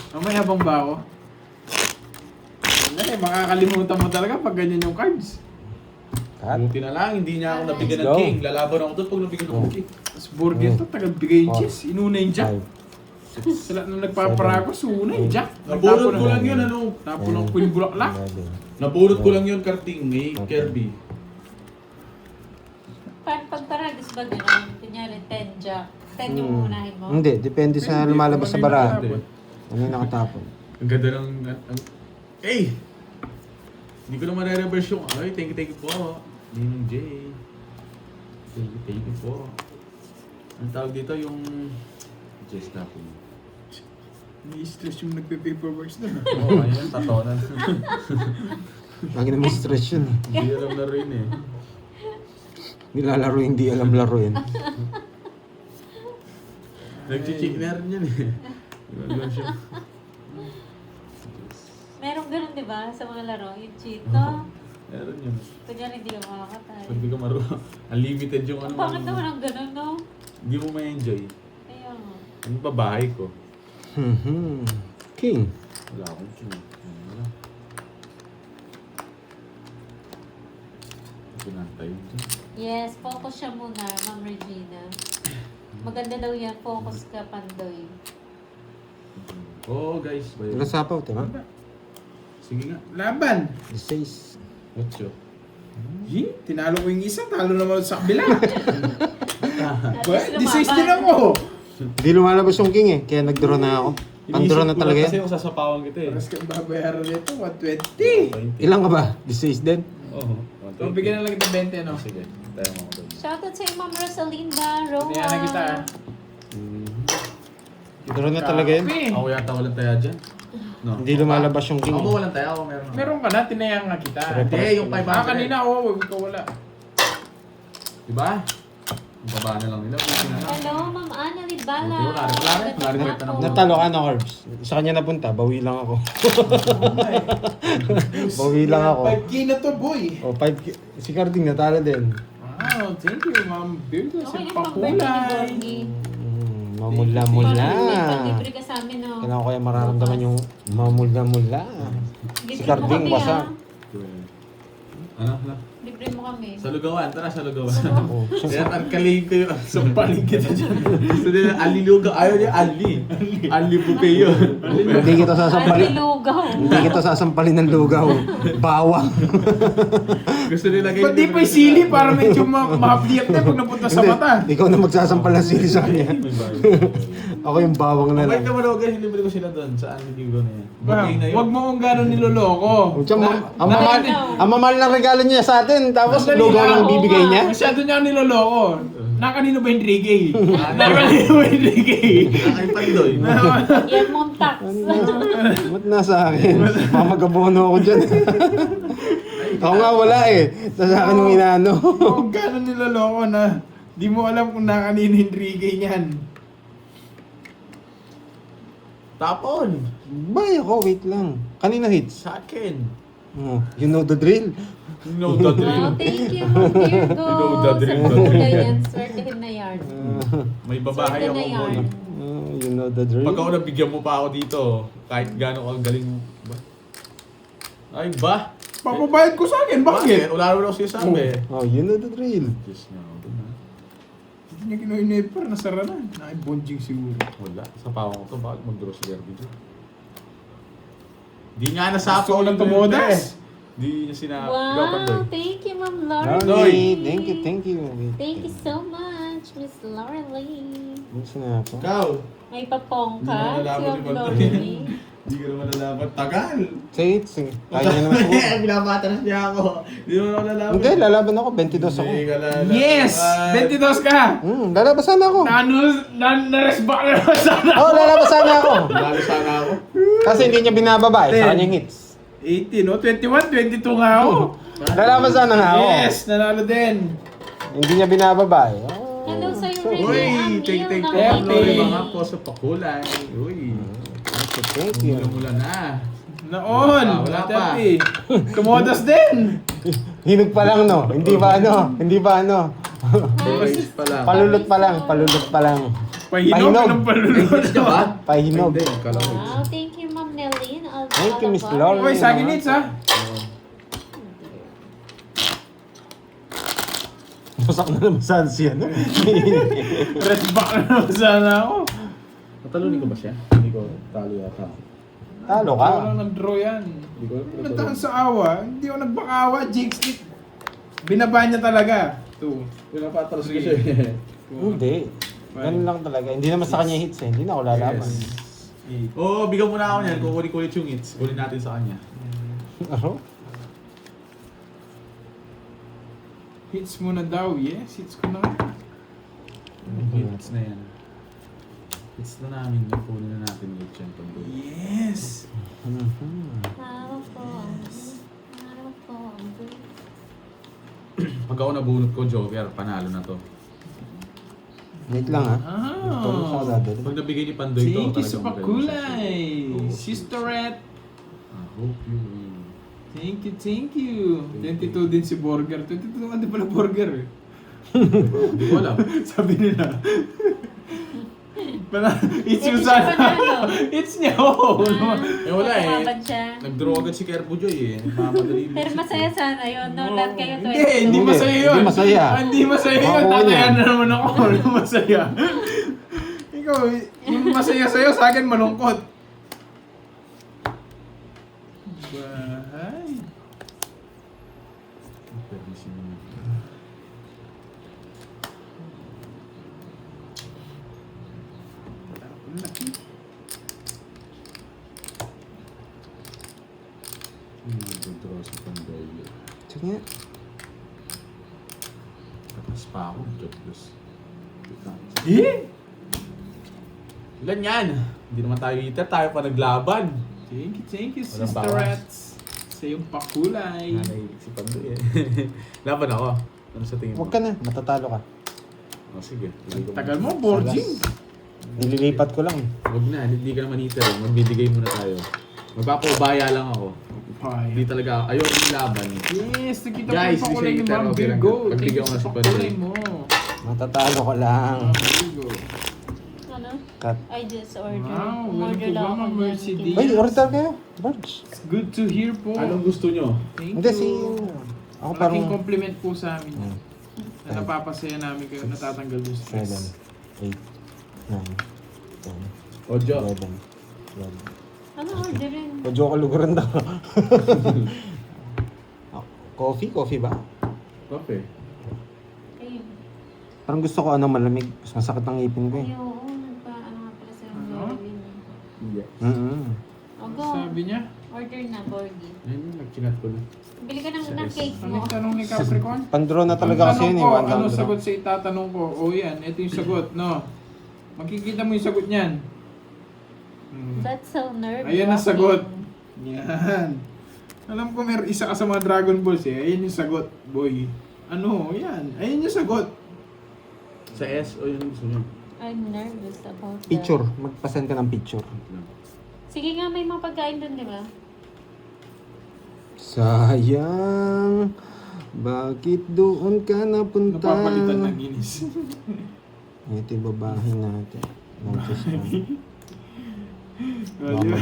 Mamaya bang ba ako? Ano makakalimutan mo talaga pag ganyan yung cards. Cut. Buti na lang, hindi niya ako nabigyan Let's ng go. king. Lalaban ako doon pag nabigyan ako ng king. Tapos burger to, tagal-bigay yung cheese. Inuna yung jack. 5, Sila nung nagpaparako, suna yung jack. Nabunod ko lang yun, ano? Tapo ng queen bulaklak. 11. Nabunod ko lang yun, Karting. May Kirby. Pag paragis ba gano'n? Kunyari, 10 jack. 10 yung unahin mo. Hindi, depende sa lumalabas sa bara. Depende. Ano yung nakatapon? Ang ganda ng... Hey! Hindi ko na mare-reverse yung... Ay, thank you po. Ninong J. Thank you po. Ang tawag dito yung... Just na po. Ni-stress yung nagpe-paperworks na. Oo, ayun, tatonan. Lagi naman stress yun. Hindi alam na rin eh. Nilalaro hindi alam laruin. Nag-cheat na rin yan eh. Gano'n siya. Meron ganun, di ba? Sa mga laro, yung cheat, no? Meron yun. Kunyari, hindi ka makakatay. Pag di ka marunong. Unlimited yung ano. Bakit naman ang ganun, no? Hindi mo ma-enjoy. Kaya nga. Ano pa bahay ko? King. Wala akong king. Wala. Pinantay ito. Yes, focus siya muna, Ma'am Regina. Maganda daw yan, focus ka, Pandoy. Oo guys. Wala sapaw, diba? Sige nga. Laban. 16. Ocho. Tinalo ko yung isa, talo naman sa kabila. At least Di-6 din lumaban. ako. Hindi lumalabas yung king eh, kaya nag-draw na ako. Pang-draw na talaga Kasi yan. yung sasapawan kita eh. Paras kang babayaran nito, 120. Ilan ka ba? 16 din? Oo. So, bigyan na lang kita 20, no? Sige. Tayo mo ako doon. Shoutout sa'yo, Ma'am Rosalinda, Roa. Kaya na kita, ah. Draw na talaga yan. Kape. Ako yata walang taya dyan. No. Hindi lumalabas yung king. Ako ba walang taya? Ako meron. Meron ka na, tinayang nga kita. Hindi, yung 500. Kanina, wag ka wala. Diba? Yung baba na lang nila. Buti na lang. Hello, Ma'am Ana Libala. Buti wala rin. Wala rin. Wala rin. Magandang hapon. Natalo ka na, Corbs. Sa kanya napunta, bawi lang ako. Bawi lang ako. 5K na to, boy. O, 5 si Carding natalo din. Wow, thank you, Ma'am Virgo. Okay Sa lang pang birthday ni pakulay. Borgie. Mamula-mula. Pag-libre ka sa amin, no? Kailangan ko kaya mararamdaman yung mamula-mula. Libre Si mo Carding, kami, basa. ah. Ano? Ano? Libre mo kami. Sa lugawan. Tara sa lugawan. Oh. Kaya tangkalin ko yung sampaling kita dyan. Gusto nila Ali lugaw. Ayaw niya Ali. Ali buffet yun. Hindi kita Ay, sasampalin. lugaw. Hindi kita sasampalin ng lugaw. Bawang. Gusto nila Ba't di pa yung sili para medyo ma-hapdiap na pag napunta sa Hindi, mata? ikaw na magsasampal ng sili sa kanya. Ako yung bawang na Wait lang. naman ako guys. Libre ko sila doon. Saan hindi ko na yan. Ba, Buffet na yun. wag mo kong gano'n niloloko. Ang mamahal ng regalo niya sa atin, tapos lugaw lang bibigay niya. Masyado niya ako niloloko. Nakanino ba yung 3K? Nakanino ba yung 3K? Nakakain pandoy. Yan mong tax. Ba't nasa akin? Mamagabono ako dyan. Ako nga wala eh. Nasa akin yung inaano. Kung gano'n niloloko na, di mo alam kung nakanino yung 3K niyan. Tapon. Bay ako, wait lang. Kanina hits. Sa akin. Oh, you know the drill. You know the drill. Wow, thank you, Ma'am Virgo. You know the drill, Sa the drill. kulay yan, swertehin na yarn. May babahay Swerte ako na boy. yarn. You know the drill. Pag ako nabigyan mo pa ako dito, kahit gano'ng ang galing ba? Ay ba? Papabayad ko sa akin, bakit? Wala naman ako sinasabi. Oh, you know the drill. Diyos nga ako dun ha. Hindi niya kinuha nasara na. Nakibonjing siguro. Wala. Sa pawang ko to, bakit mag-draw si Derby dyan? Di nga Gusto nasapaw ko lang yung tumodas. Di niya sinabi. Ikaw pa doy. Wow, thank you, Ma'am Laura. Lorly, thank you, thank you. Thank you so much, Miss Laura Lee. Gusto na ako. Ikaw! May papong Hindi ka, mo nalaman si ni Ma'am Balto. Laura Lee. Hindi ko naman nalaman. Tagal! Say it, sige. Kaya niya naman siguro. Binabatas niya ako. Hindi mo naman nalaman. Hindi, lalaban ako. 22 ako. Hindi ka lalaban. Yes! 22 ka! Lalabasan ako. Na-resback na naman sana. Oh, lalabasan ako. Lalo sana ako. Kasi hindi niya binababa eh. Sa kanyang hits. 18, no? 21, 22 nga ako. Lalabasan na nga ako. Yes, nanalo din. Hindi niya binababa eh. Oh, Hello sa'yo, so, Ray. Uy! Ang Take iyong po. Happy. Glory mga po sa pakulay. Uy! Thank you. Mula na. Noon. Wala pa. Kumodas din. Hinog pa lang no. Hindi ba ano? Hindi ba ano? Basis pa lang. Palulot pa lang. Palulot pa lang. Pahinog ng palulot. Ka ba? Pahinog. Hindi, kala ko. Wow, thank you, Thank you, Miss Lori. Uy, sa akin hits ha. Masak na naman saan siya, no? Red back na naman sana ako. Natalunin ko ba siya? Hindi ko talo yata. Talo ka. Wala nang draw yan. Hindi ko Nagtahan sa awa. Hindi ako nagbakawa. Jinx it. Binaba niya talaga. 2. Pinapatalas ko siya eh. Hindi. Ganun lang talaga. Hindi naman sa kanya hits eh. Hindi na ako lalaban. Oo, bigyan mo na ako niyan. Kukunin ko ulit yung hits. Kunin natin sa kanya. Ano? Hits mo na daw. Yes, hits ko na. Hits na yan. Hits na namin. Kunin na natin ulit yan. Yes. Harap ko. Harap ko. Pag ako nabunot ko, Joker, panalo na to. Wait lang ha. Tulog siya Ah. dadali. Pag nabigay ni Pandoy to, Thank you sa talagang magaling pakulay. siya. Sisterette. I hope you win. Thank you, thank you. 22 din si Burger. 22 naman din pala Burger eh. Hindi ko alam. Sabi nila. It's Eh, yung di siya sana. panalo. It's niya. Oo. Eh wala eh. Tumaban siya. Nag-draw agad si Kerbo Joy eh. Mamadali Pero masaya sana yun. No, lahat kayo 20. Hindi Hindi, masaya yun. hindi masaya. Ah, hindi masaya yun. Ako Tatayan yan. na naman ako. Ano masaya? Ikaw, yung masaya sa'yo, sa akin malungkot. Bahay. Permission mo. Ang laki. Nag-draw si Pandoy. Sige nga. Tapos pa ako. Jobless. Eh? Ilan yan? Hindi naman tayo hitter. Tayo pa naglaban. Thank you, Walang Sister bawas. Rats. Sa iyong pakulay. Nanay si Pandoy eh. Laban ako. Ano sa tingin mo? Huwag ka na. Matatalo ka. Oh, sige. Bigay ko Tagal muna. mo, boarding. Nililipat ko lang eh. Huwag na. Hindi ka naman hitter eh. Magbibigay muna tayo. Magpapaubaya lang ako. Hindi Ay. talaga. Ayoko yung laban. Yes, nakita Guys, ko yung pakulay ni hindi Ma'am siya hitter, Virgo. okay lang. Thank Pagbigyan you ko na sa si pakulay Pandoy. mo. Matatalo ka lang. Ma'am Virgo. Ano? Cut. I just order. Wow, Order welcome lang ba, ako Ma'am ng Mercedes? Ay, order kayo. Barge. It's good to hear po. Anong gusto nyo? Thank Hindi, you. si... Ako Malaking parang... compliment po sa amin. Hmm. Na napapasaya namin kayo, natatanggal yung 7, stress. 8, 9, 10, Ojo. 11, 12. Ano orderin? O, joke luguran daw. Coffee? Coffee ba? Coffee. Ayun. Parang gusto ko ano malamig. Mas masakit ang ngipin ko eh. Ay, oo. Nagpa-ano nga pala sa Ano? Halloween. Yeah. O, go. Sabi niya, Order na, Borgie. Ayun, nagchinat ko na. Bili ka ng cake ano mo. yung tanong ni Capricorn? Pandraw na talaga kasi Tanong yun eh. ko, One ano round draw. sagot sa itatanong ko? O yan, ito yung sagot, no? Makikita mo yung sagot niyan. That's so nerve-wracking. Ayan ang sagot. Yan. Alam ko may isa ka sa mga Dragon Balls eh. Ayan yung sagot, boy. Ano, yan. Ayan yung sagot. Sa S o yung gusto nyo? I'm nervous about that. Picture. Magpasend ka ng picture. Sige nga, may mga pagkain doon, di ba? Sayang. Bakit doon ka napunta? Napapalitan ng inis. Ito yung babae natin. Manchester. O, di ba?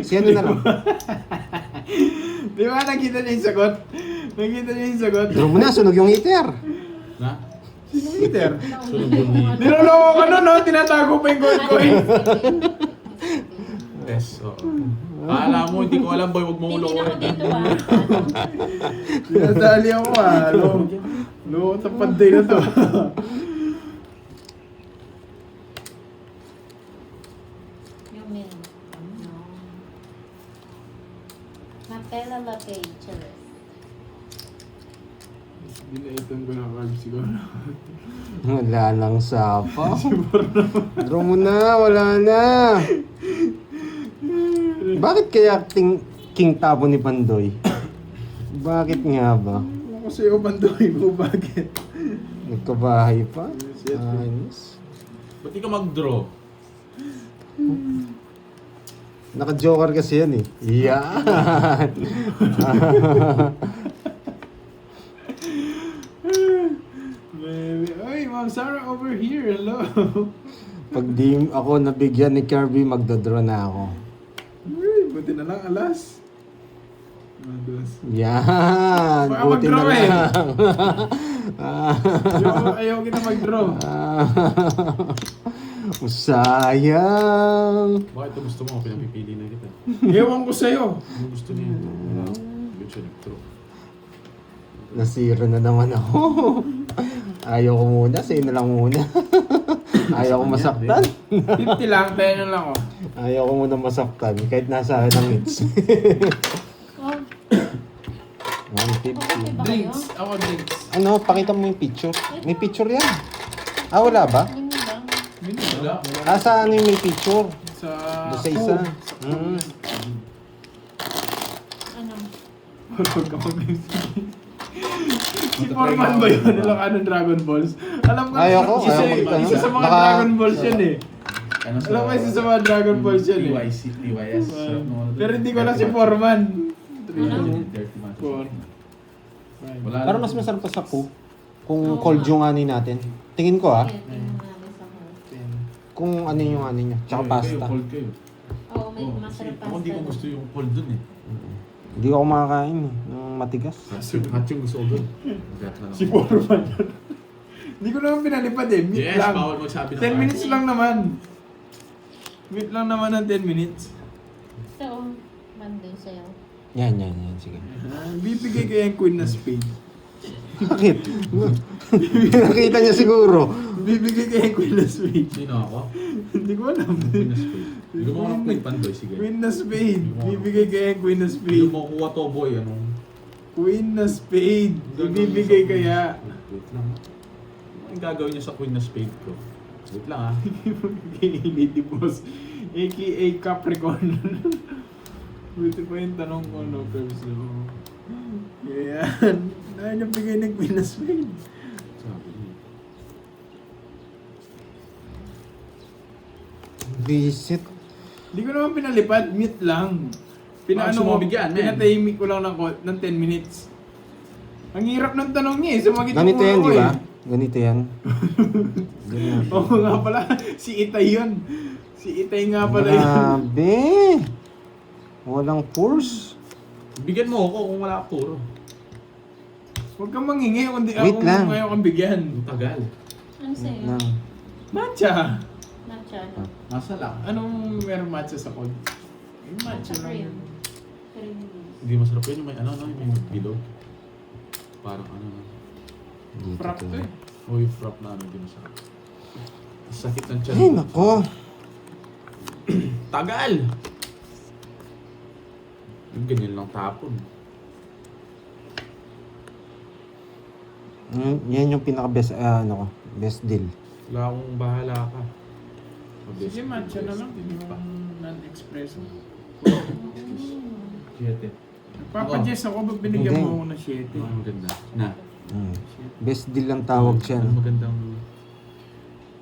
Si ano na lang. Di ba nakita niya yung sagot? Nakita niya yung sagot? Draw mo na, sunog yung heater. Na? Sino Peter? Sunog yung ni Niloloko ka nun, no? Tinatago pa yung gold coin. S. Oo. Kala mo, hindi ko alam boy, huwag mo Titin ako ulokohin. dito, ah. Sinadali ako Lo, tapad day na to. You mean, no. Nutella latte, charis. Dinaitan ko na card siguro. Wala lang sapa. Draw mo na, wala na. Bakit kaya King Tabo ni Pandoy? Bakit nga ba? Ako sa'yo, bandoy mo, bakit? Nagkabahay pa? Yes, yes. Ayos. Ba't di ka mag-draw? Naka-joker kasi yan eh. Yan! Baby. Oy, Ma'am Sarah over here. Hello. Pag di ako nabigyan ni Kirby, magdodraw na ako. Uy, buti na lang alas. Dos. Yan. Baka Buti na mag-draw eh. lang. Ayaw kita mag-draw. Sayang. Bakit ito gusto mo? Pinapipili na kita. Ewan ko sa'yo. Ano gusto niya? Good siya nag-throw. Nasira na naman ako. Ayaw ko muna. Sa'yo na lang muna. Ayaw ko masaktan. 50 lang, tayo na lang ako. Ayaw ko muna masaktan. Kahit nasa akin ang hits. Oh, 150. okay ba kayo? Drinks. Ako drinks. Ano, pakita mo yung picture. May picture yan. Ah, wala ba? Ano mo lang? Wala. Ah, sa ano yung may picture? Sa... Doon sa isa. Hmm. Ano? Huwag ka mag Si Foreman ba yun? Nilang anong Dragon Balls? Alam ko, Ayoko, isa, ayaw makita, isa no? sa mga Naka- Dragon Balls yan eh. Ano Alam ko, isa sa mga Dragon Balls yan eh. TYC, TYS. Sarap naman ito. Pero hindi ko lang si Foreman. Dirty man. Four. Wala Parang mas masarap pa sa po. Kung cold yung ani natin. Tingin ko ah. Okay, tingnan namin sa mga. Kung ano yung ani niya. Tsaka Kayo, pasta. Cold kayo. Oo, may Oh, masarap Ako hindi ko pasta. gusto yung cold dun eh. Hindi ako makakain eh. Ng matigas. Hot yung gusto ko dun. Si Foreman yun. Hindi ko naman pinalipad eh. Meet Yes, lang. bawal magsabi ng 10 minutes lang naman. Meet lang naman ng 10 minutes. Ito, oh. Monday sa'yo. Yan. Sige. Bibigay ko yung Queen na Spade. Bakit? Nakita niya siguro. Bibigay ko yung Queen na Spade. Sino ako? Hindi ko alam. Pinas Spade. Hindi mo ako play pandoy, sige. Queen na Spade. Bibigay ko yung Queen na Hindi Spade. mo kuha to boy, anong... Queen na Spade. Ibibigay kaya. Wait lang. Ano yung gagawin niya sa Queen na Spade ko? Wait lang ah. Kay Lady Boss. A.K.A. Capricorn. Buti pa yung tanong ko, no, Peps. Yan. Dahil nabigay ng Queen na Spade. Sabi niya. Visit. Hindi ko naman pinalipad, mute lang. Bakit sumabig yan, man? Pinatahimik ko lang ng 10 minutes. Ang hirap ng tanong niya eh, sumagit yung Ganito yan, ulo ko di ba? eh. Ganito yan. Ganyan. Oo nga pala, si Itay yun. Si Itay nga pala yun. Grabe. Walang force. Bigyan mo ako kung wala puro. Huwag kang mangingi kung di Wait ako lang. ngayon kang bigyan. Ang tagal. Ano sa'yo? Lang. Matcha. Matcha, ano? Nasa lang. Anong meron matcha sa code? Yung Matcha matcha cream. lang. Cream. Hindi masarap yun yung may ano, no? Yung may bilog. Parang ano. Dito Frap to eh. O yung frap na ano, hindi masarap. Ang sakit ng tiyan. Ay, nako. Tagal! Yung ganyan lang tapon. Yan yung pinaka-best, ano ko, best deal. Wala akong bahala ka. Sige, matcha na lang. Hindi Pa. mo non-espresso. Siyete. Nagpapadjess ako, ba't binigyan Hindi. mo ako ng 7? Ang maganda. Na. Best deal lang tawag Ang dyan. magandang...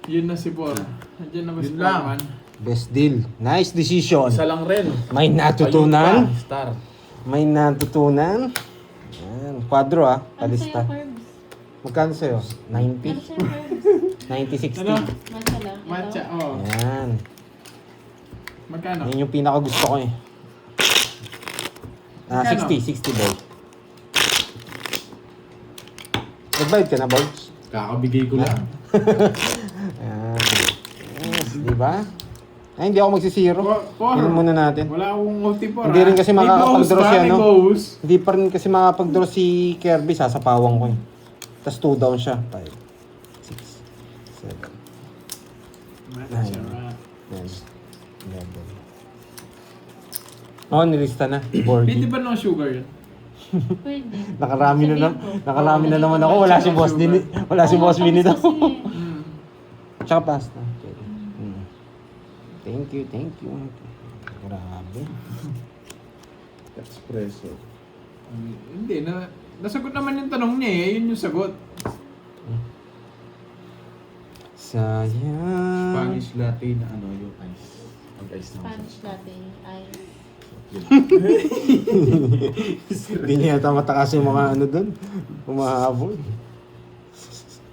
Yun na si Por. Nandiyan na ba si Yun lang. Foreman? Best deal. Nice decision. Isa lang rin. May natutunan. Ayun pa, Star. May natutunan. Yan. Quadro ah. Ano sa'yo, Kalista. Curbs? Magkano sa'yo? Ano 90? sa'yo, Curbs? 90-60. Ano? Matcha lang. Ito? Matcha, oh. Yan. Magkano? Yan yung pinaka gusto ko eh. Ah, Magkano? 60 boy. Nagbayad ka na, Borgs? Kakabigay ko lang. Yan. Yes, di ba? Ay, hindi ako magsisiro. Por. Ilan muna natin. Wala akong multi Por. Hindi rin kasi makakapag-draw siya, no? Bows. Hindi pa rin kasi makapag-draw si Kirby, sasapawang ko eh. Tapos 2 down siya. 5, 6, 7, Matcha. 10, 11. Oo, nilista na. Pwede Borgie. ba no sugar yun? Pwede. Nakarami na Sabihin naman. ko. Nakarami na naman ako. Wala si Boss din. Wala si Oo, Boss Vinny daw. tapos kasi, Mm. Tsaka pasta. Thank you. Grabe. Espresso. Hindi, nasagot naman yung tanong niya eh. Yun yung sagot. Sayang. Spanish latte na ano yung ice. Ang ice na Spanish latte. Ay. Hindi niya yata matakas yung mga ano doon. Umahabol.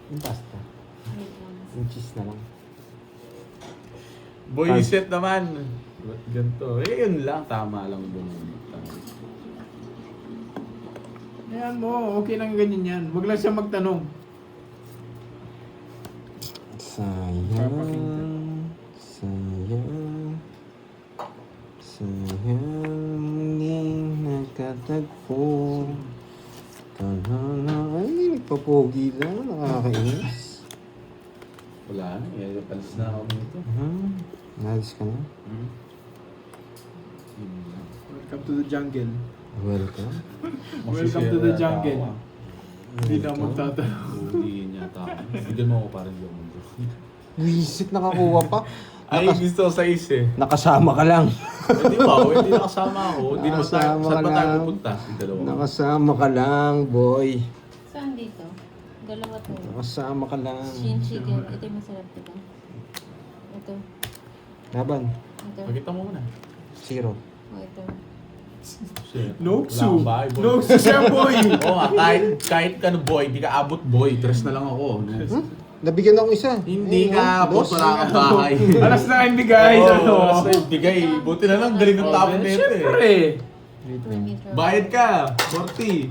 Yung pasta. Wait lang. Yung cheese na lang. Boy, set naman. Ba't ganito? Yun lang. Tama lang doon. Ayan mo, okay lang ganyan yan. Huwag lang siya magtanong. Sayang. Sayang. Sayang. Di nagkatagpo. Tanana. Ay, nagpapogi lang. Nakakainis. Wala na. Palis na ako dito. Nalis ka na? Yun lang. Welcome to the jungle. Welcome. Welcome to the jungle. Hindi na magtatanong. Huliin niya ako. Bigyan mo ako parang yung mundo. Wisit, nakakuha pa. Ay, gusto ko sa is Nakasama ka lang. Hindi ba? Hindi nakasama ako. Hindi naman tayo. Nakasama Saan ka ba tayo lang. pupunta? Yung dalawa. Nakasama ka lang, boy. Saan dito? Dalawa to. Nakasama ka lang. Shin chicken. Ito yung masarap dito. Ito. Laban. Ito. Pakita mo muna. 0. Oh, ito. Shit. Noksu. Wala akong bahay, boy. Noksu siya, boy. Oo nga, kahit ka no boy, di ka abot boy. Tres na lang ako. Nabigyan ako isa. Hindi Ayun, ka, no? boss, wala kang bahay. Alas na kayo bigay. Oo, ano? alas na yung bigay. Buti na lang, galing ng tapon na ito eh. Siyempre. Bayad ka, 40.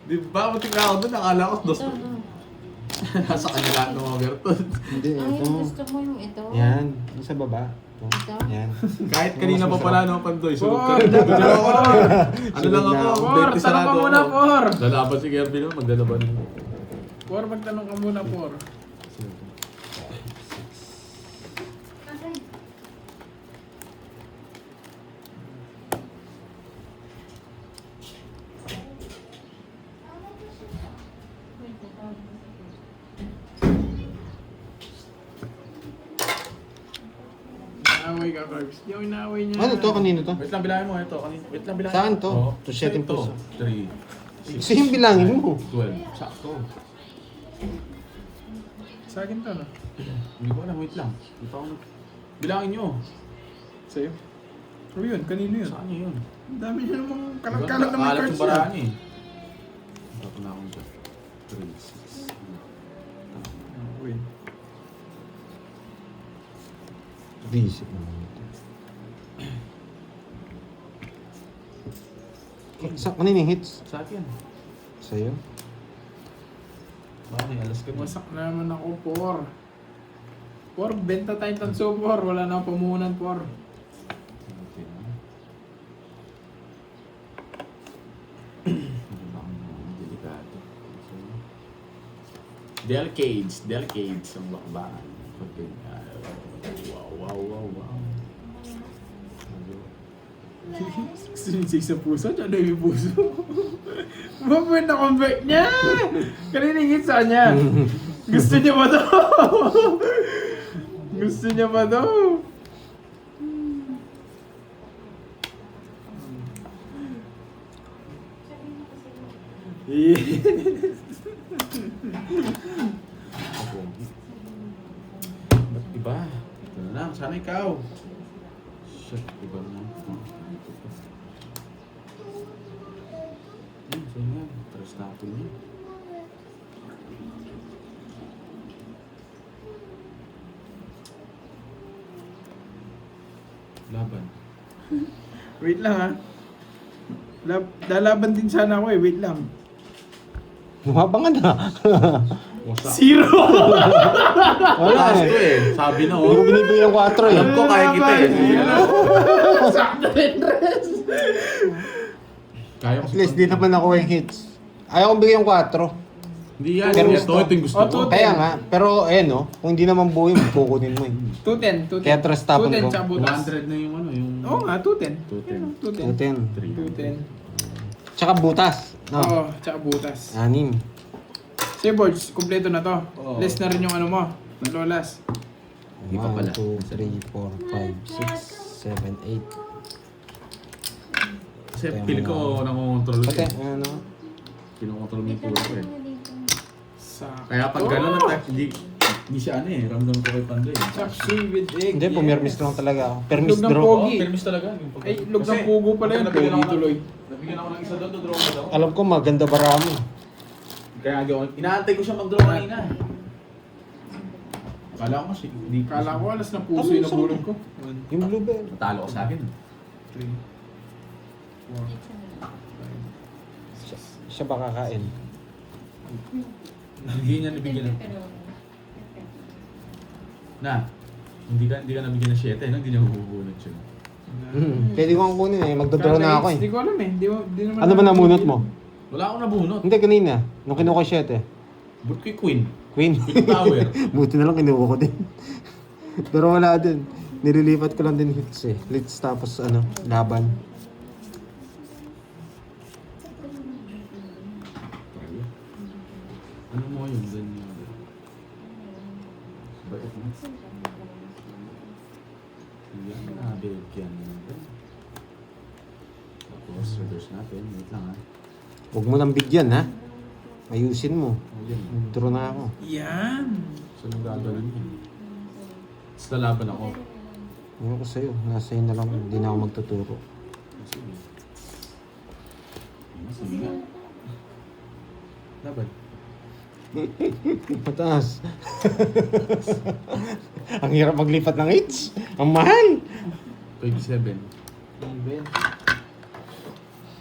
Di ba, buti ka ako doon, nakala ko dos. Ito, no. Nasa kanila ng mga Berton. Hindi, Ay, ito. gusto mo yung ito? Yan. Yung sa baba. Ito? Yan. Kahit kanina pa pala, no, Pandoy. Sunod ka Por, rin. Gusto ako na. Ano lang Sunod na. ako, Por, 20 tanong sarado ka muna, ako. Por. Lalaban si Kirby naman, maglalaban. Por, magtanong ka muna, Por. Inaaway ka, Carbs. Di ako inaaway niya. Ano to? Kanino to? Wait lang, bilangin mo ito. Wait lang, bilangin. Saan to? Oo. To 7 Ito. puso. 3, Kasi yung bilangin mo. 12. Sakto. Sa akin to, no? Hindi ko alam, wait lang. Hindi pa ako bilangin nyo. Sa'yo. O yun, kanino yun? Saan nyo yun? Ang dami niya namang kalat-kalat na may Kalat cards yung baraan niya. eh. Tapos na akong dyan. 3, 6. Wait. Visit naman ito. Kanino yung hits? Sa akin. Sa'yo? Bakit may alas ka na? Wasak na naman ako, Por. Por, benta tayong tanso, Por. Wala na akong pamuhunan, Por. Delcades ang bakbakan. Wow. Sinisig sa puso, dyan na yung puso. Mabait na convert niya! Kaniningit sa niya. Gusto niya ba to? Gusto niya ba to? Ba't iba? Ito na lang, sana ikaw. Shit, iba na. Sa'yo nga, tres na ako niya. Laban. Wait lang, ha. Lalaban din sana ako eh, wait lang. Bumabangan na. Wasak. Zero! Wala Taas eh. ko eh. Sabi na Hindi ko oh. binibigyan ng 4 eh. Alam ko kaya kita eh. Sige na. Sakto rin, Res. Kaya ko At least di naman ako yung hits. Ayaw kong bigyan ng 4. Hindi yan. Pero Ito yung gusto Oh, ko. two- Kaya nga, pero no, kung hindi naman buo yung kukunin mo eh. 210, 210. Kaya trust tapon 210 ko. tsaka butas. 100 na yung ano, yung... Oo nga, 210. 210. 210. 210. Tsaka butas. No? Oo, tsaka butas. 6. Say boards, kompleto na to. Oo. Less na rin yung ano mo, lolas. Hindi pa pala. 1, 2, 3, 4, 5, 6, 7, 8. Kasi pili ko nakongontrol ko Pati, eh. ano? Kinokontrol mo yung puro ko eh. Sa Kaya pag gano'n na type, hindi siya ano eh. Ramdam ko kay Pandoy. Chapsi with egg. Hindi, pumirmis lang talaga ako. Permis Lug ng draw. pogi. Permis talaga. Yung pag- Ay, lug ng Kasi, pugo pala yun. nabigyan Pogi ako ng- tuloy. Nabigyan ako ng isa doon, to draw ko daw. Alam ko maganda barami. Kaya ako, inaantay ko siya mag-draw kanina. Kala ko kasi, hindi Kala ko alas na puso yung nabulong ko. 1, Yung blue bell. Natalo ko sa akin. 3, 4, Siya ba kakain? Hindi niya nabigyan ng... Hindi ka nabigyan ng 7, no? Hindi niya mabubunot yun. Pwede ko ang kunin eh. Magdodraw na ako Hindi eh. ko alam eh. Di naman Ano ba namunot mo? Wala akong nabunot. Hindi, kanina. Nung kinuha ko 7. But kay Queen. Queen. Queen Tower. Buti na lang kinuha ko din. Pero wala din. Nililipat ko lang din hits eh. Hits tapos ano, laban. Ano mo yun? Bakit mo? Yan, nabigyan mo. Tapos, reverse natin. Wait lang ha. Huwag mo nang bigyan ha. Ayusin mo. Oh, yan. Draw na ako. Yan. So, nang gagawin yun. Tapos lalaban ako. Ano ko sa'yo? Nasa iyo na lang. Hindi na ako magtuturo. Sige. Sige nga. Laban. Mataas. Ang hirap maglipat ng hits. Ang mahal. 27. Even.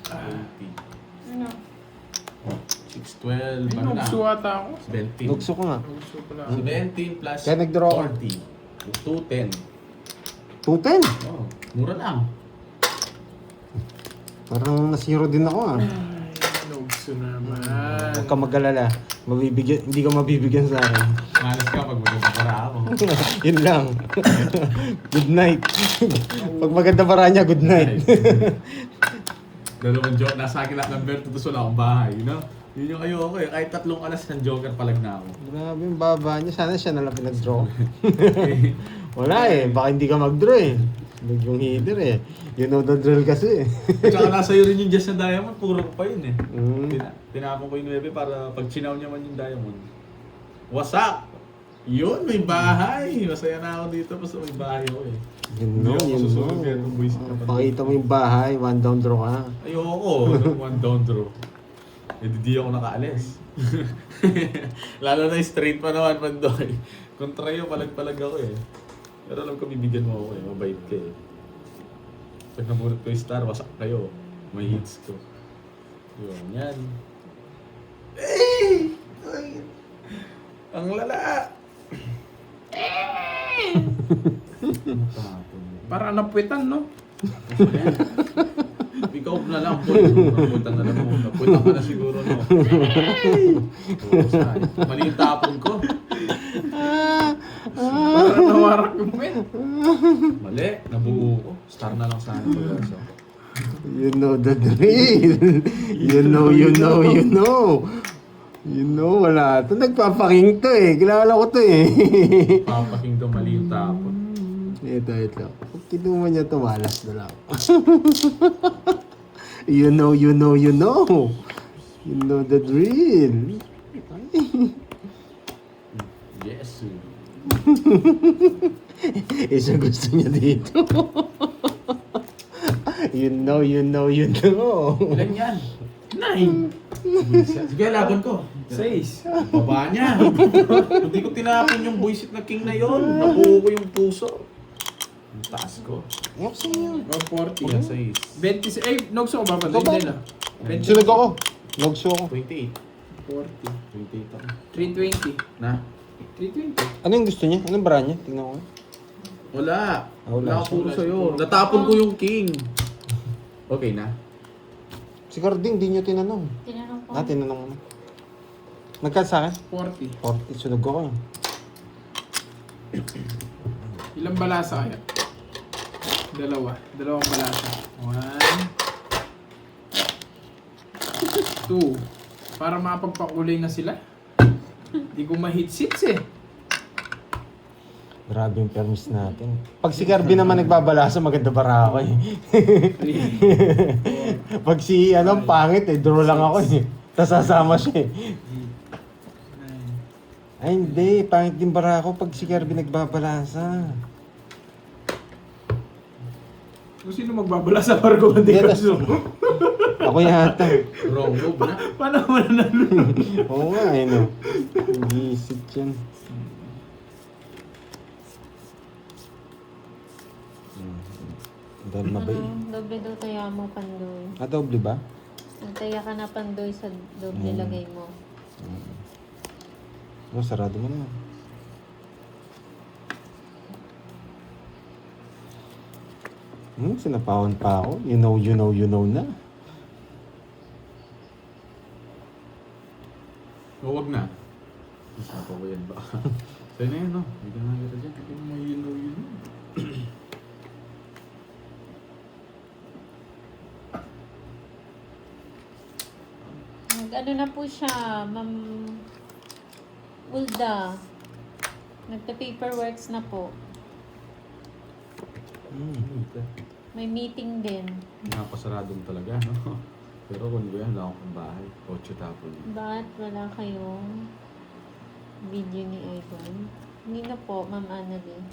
20. 612. Ay, Ano na? nagsuwa ata ako. 17. Nugso ko nga. Nagsuwa pala. 17 plus Kaya nag-draw ako. 40. 210. 210. Oh, mura lang. Parang na-zero din ako ah. Nagsuwa naman. Huwag ka mag-alala. Mabibigyan, hindi ka mabibigyan sa akin. Malas ka pag maganda para ako. Yun lang. Good night. Pag maganda para niya, good night. Dalawang joke. Nasa akin lahat ng belt. Tapos wala akong bahay. You know? Yun yung ayoko eh. Kahit 3 alas ng joker palag na ako. Grabe yung baba niya. Sana siya nalang pinag-draw. Wala eh. Baka hindi ka mag-draw eh. Huwag yung heater eh. You know the drill kasi eh. Tsaka nasa iyo rin yung Jazz na Diamond. Puro ko pa yun eh. Mm. Tinapon ko yung 9 para pag chinaw niya man yung Diamond. Wasak! Yun, may bahay! Masaya na ako dito. Basta may bahay ako eh. Yun Hindi no, ako yun susunod no. kaya itong buwisit na Pakita mo yung bahay, one down draw ka. Ayoko, nung 1 down draw. Eh, di ako nakaalis. Lalo na yung straight pa naman, Pandoy. Kontra yun, palag-palag ako eh. Pero alam ko, bibigyan mo ako eh. Mabait ka eh. Pag nabunot ko yung star, wasak kayo. May hits ko. Yun, yan. Eh! Ay! Ang lala! Para napwitan, no? Ikaw na lang po. Napunta na lang mo. Napunta ka na siguro, no? Mali yung tapon ko. Para nawarak yung win. Mali. Nabuo ko. Star na lang sana ko. You know the drill. You know. You know, wala. Ito nagpapaking to eh. Kilala ko to eh. Papaking daw mali yung tapon. Ito. Pag kinuha niya to, malas na lang. You know. You know the drill. Yes. Isa gusto niya dito. You know. Ilan yan? 9. Sige, laban ko. 6. Baba niya. Hindi ko tinapon yung buisit na king na yon. Nabuo ko yung puso. Ang taas ko. Yup, sa'yo. 40. Yan, 6. 26. Eh, nagsuwa ba ba? Baba. Hindi na. Sunod ako. Nagso ako. 28. 40. 28 ako. 320. Na? 320. Ano yung gusto niya? Anong bara niya? Tingnan ko. Wala. Wala. Wala puro sa'yo. Natapon ko yung king. Okay na? Si Carding, di niyo tinanong. Tinanong ko. Tinanong mo. Magkano sa akin? 40. 40. Sunog ako eh. Ilang balasa kaya? Dalawang balasa. 1, 2. Para makapagpakulay na sila. Hindi ko ma-hits eh. Grabe yung permis natin. Pag si Kirby naman nagbabalasa, maganda para ako eh. 3, 4, Pag si pangit eh, draw lang ako eh. Tapos sasama siya eh. 9. Ay hindi, pangit din para ako pag si Kirby nagbabalasa. Kung sino magbabalasa para ko hindi Hindi, kaso. Ako yata. Wrong move na. Paano mo nanalo? Oo nga eh no. Gisip yan. Dahil mabay. Doble daw taya mo, Pandoy. Ah, doble ba? Nagtaya ka na, Pandoy, sa doble lagay mo. Oh, sarado mo na. Sinapawan pa ako. You know na. O, wag na. Masapa ko yan ba? Sa'yo na yan, no? Hindi ka nakikita dyan. Hindi mo yun know. Ano na po siya, Ma'am Ulda. Nagpa-paperworks na po. May meeting din. Napasaradong talaga, no? Pero kung ba yan, wala akong bahay. 8 tapon. Bakit wala kayong video ni Idol? Hindi na po, Ma'am Annalyn.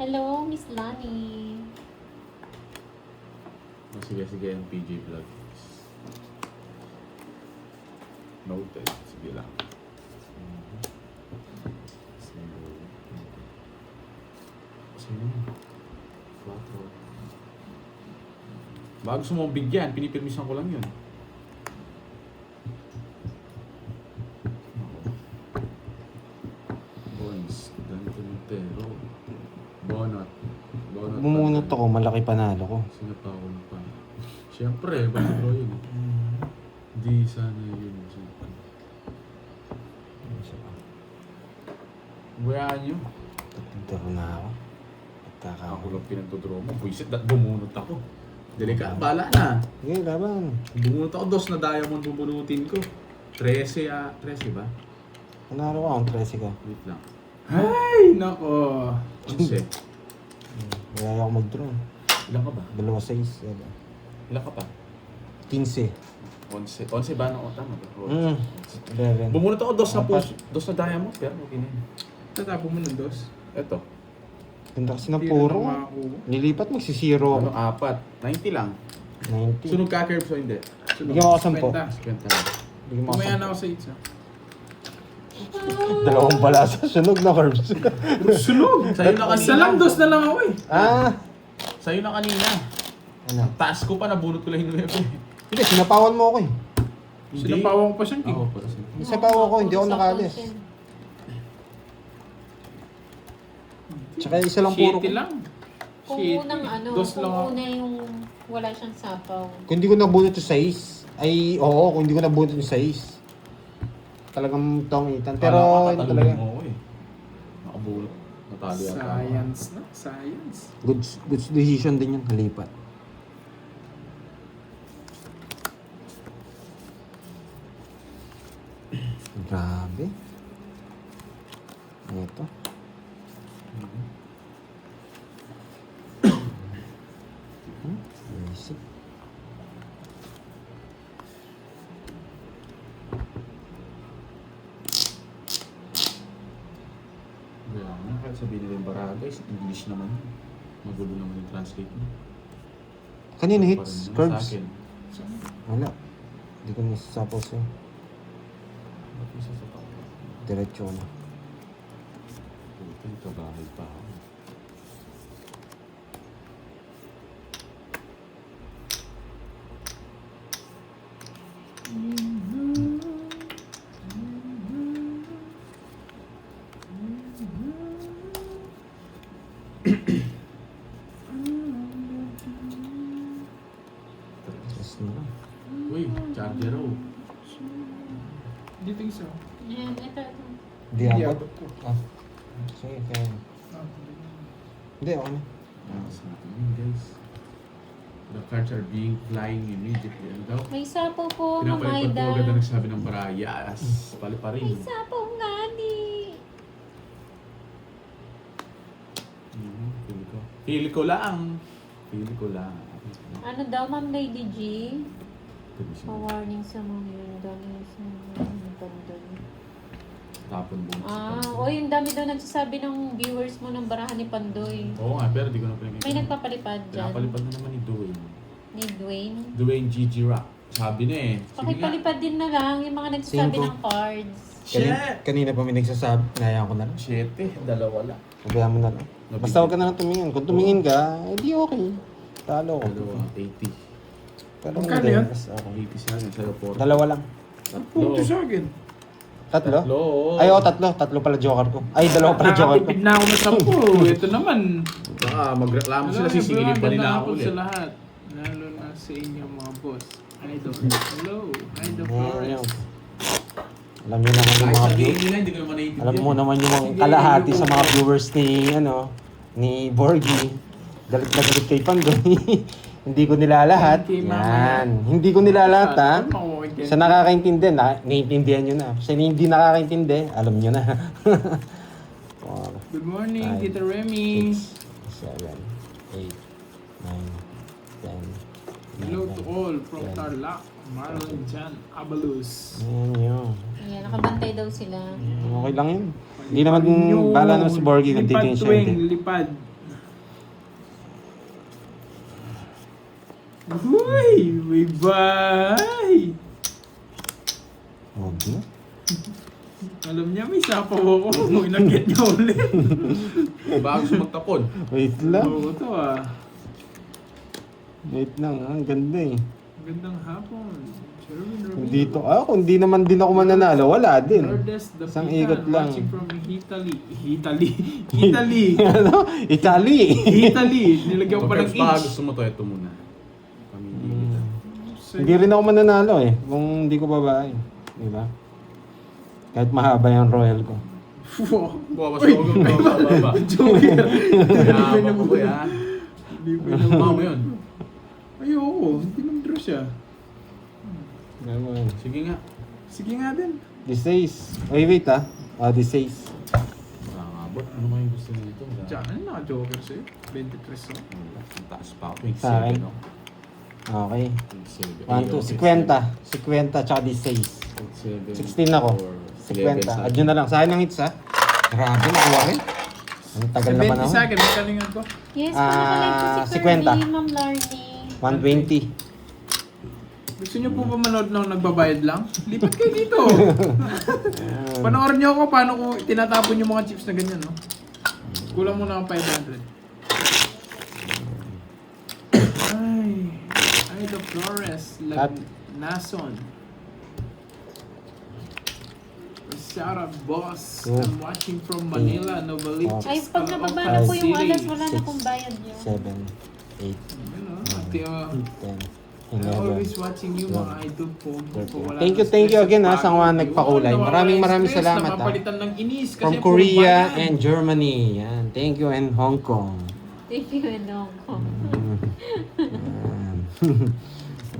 Hello, Miss Lani. Oh, sige, ang PJ Vlog. Noted. Sige lang. Sino? 4. Bago gusto mong bigyan, pinipirmisan ko lang yun. Bonds, Dante Montero. Bonot. Bumunot ako, malaki panalo ko. Sinapawal pa. Siyempre, bago yun. Hindi sana yun. Bayaan nyo. Tatintero na ako. Ako lang pinagdodraw mo. Buisit, bumunot ako. Delika, bala na. Sige, laban. Bumunot ako, 2 na diamond bubunutin ko. 13 ba? Panalo ko akong 13 ka. Wait lang. Ay, nako. 11. Kaya ako mag-draw. Ilan ka ba? 2-6. Ilan ka pa? 15. 11. 11 ba? No, tama ba? 11. Bumunot ako, 2 na Apat. 2 na diamond. Pero okay na yun. Tatapo mo ng dos. Eto. Ganda kasi ng Hindi puro. na makakuha. Nilipat magsisiro Ano, ako. 4. 90 lang. 90. Sunog ka, curve, so hindi. Bigyan mo ako 10. 50 lang. Bigyan mo ako Kumaya 10. na ako sa itsa. Dalawang bala sa sunog na carbs. Sunog! Sa'yo na kanina. Isa lang, dos na lang ako eh. Sa'yo na kanina. Ano? Taas ko pa, nabunot ko lang yung 9. Hindi, sinapawan mo ako eh. Sinapawan ko pa siyang king. Oo, para sa'yo. Sinapawan ko, hindi ako nakalis. Tsaka isa lang puro ko. Shitty lang. Kung Shitty. unang ano, Dos lang ako. kung una yung wala siyang sapaw. Kung hindi ko nabunot yung 6, ay oo, kung hindi ko nabunot yung 6. Talagang tongitan. Pero yun talaga. mo ako eh. Nakabulot. Natalo yata. Science na. Science. Good decision din yun, nalipat. Grabe. Ito. Basic. Kaya nga, kahit sabihin nila yung Baragay, English naman yun. Magulo naman yung translate mo. Kanina Pa hits, rin yun curves. Sa akin. Wala. Hindi ko nasasapaw sa'yo. Ba't mo sasapaw? Diretso na. Puta, yung kabahay pa ako. Yes na. Uy, charger oh. Dito isa. Ayan, ito. Di Hindi abot. abot ko. Ah. Sige, kaya. Ah, Hindi, okay na. Tapos natin yun guys. The cards are being flying immediately. Ano daw? May sapaw po, Ma'am Pinapalipad Aida. ko agad na nagsabi ng Barayas. Pali pa rin. May sapaw nga ni. Feel ko lang. Feel ko lang. Ano daw, Ma'am Lady G? Pa-warning sa mga yun. Dami sa mga Pandoy. Tapon buong O yung dami daw nagsasabi ng viewers mo ng barahan ni Pandoy. Oo nga, pero di ko na pinag- May nagpapalipad dyan. Pinapalipad na naman ni Dwayne. Ni Dwayne. Dwayne Gigi Rock. Sabi na eh. Sige nga. Pakipalipad din na lang yung mga nagsasabi Cinco. ng cards. Shit! Kanina pa may nagsasabi, nayaan ko na lang. 7, dalawa lang. Sabihan mo na lang. Basta huwag ka na lang tumingin. Kung tumingin ka, edi okay. Talo ko. Dalawa, 80. Pero Magkano hindi, yan? mas okay. 80 sa akin, sa'yo 4. Dalawa lang. Ang puto sa akin. Tatlo? Oo. Ay, oo, tatlo. Tatlo pala joker ko. Ay, dalawa pala joker ko. Nakakatipid na ako ng 10. Ito naman. Baka magreklamo sila, Hello, sisingilin pa everyone. nila Gandang ako hapon ulit. sa lahat. Lalo na sa inyo mga boss. Idol. Hello. Idol Ayan. Flores. Alam niyo naman yung Kahit mga sabihin viewers. nila, hindi ko naman naiintindihan. Alam mo naman yung mga Sige, kalahati sa ayoko. mga viewers ni Borgie. Galit na galit kay Pandoy. Hindi ko nilalahat. Kay Mama. Yan. Hindi ko nilalahat ha. Sana makuha Sa nakakaintindi, naiintindihan nyo na. Sa hindi nakakaintindi, alam nyo na. 4, Good morning, Five, Tita Remy. 6, 7, 8, 9, 10, Hello to 11. all from Tarlac. Marlon Jan Abalus. Ayan yun. Ayan, nakabantay daw sila. Okay lang yun. Hindi naman bala naman si Borgie kung titingin siya. Lipad Hindi. lipad. Uy, may bye! Huwag na. Alam niya, may sapaw ako. Inagyan niya ulit. Baka gusto magtapon. Wait lang. Oo, ito ah. Wait lang. Ang ganda eh. Magandang hapon. Sherwin Ramiro. Kung dito, kung di naman din ako mananalo, wala din. Lourdes Isang Dapitan, ikot lang. watching from Italy. Italy. Ano? Italy! Italy. Nilagyan ko pa ng Baka inch. gusto mo to, ito muna. Pamili kita. Hindi rin ako mananalo eh, kung hindi ko babae. Di ba? Kahit mahaba yung royal ko. Wow. Buwa, basta huwag yung baba. Joker. Kaya mo ko ya. Hindi ko Mama mo yun. Ayoko. Hindi naman draw siya. Naman. Sige nga. Sige nga din. This is... Oy, wait ah. This is... Makakabot. Ano mo yung gusto nito? Diyan, ano naka-joker sa'yo? 23 so. Ang taas pa ako. Sa akin? Okay. 1, 2, 50. 50, tsaka this is. 16 ako. 50. Add yun na lang. Sa akin ang hits ah. Grabe, nakuha rin. Ang tagal na 70 panahon. sa akin, may kalingan ko. Yes, panakalike po si 50. Kirby, Ma'am Larnie. 120. Gusto niyo po ba manood ng nagbabayad lang? Lipat kayo dito. Panoorin niyo ako paano ko tinatapon yung mga chips na ganyan, no? Kulang muna ang 500. Ay, the Flores, Nason. Shout out, boss. Oh. I'm watching from Manila, Novaliches. Ay, pag nababa na po yung alas, wala na pong bayad yun. 7, 8, Ano, ate, 10, I'm 11. always watching you, mga idol po. Thank you again ha sa mga nagpakulay. Maraming salamat ha. Napapalitan ng inis kasi From puro Korea bayan. and Germany. Yan. Thank you and Hong Kong. Thank you, and Hong Kong. Yan.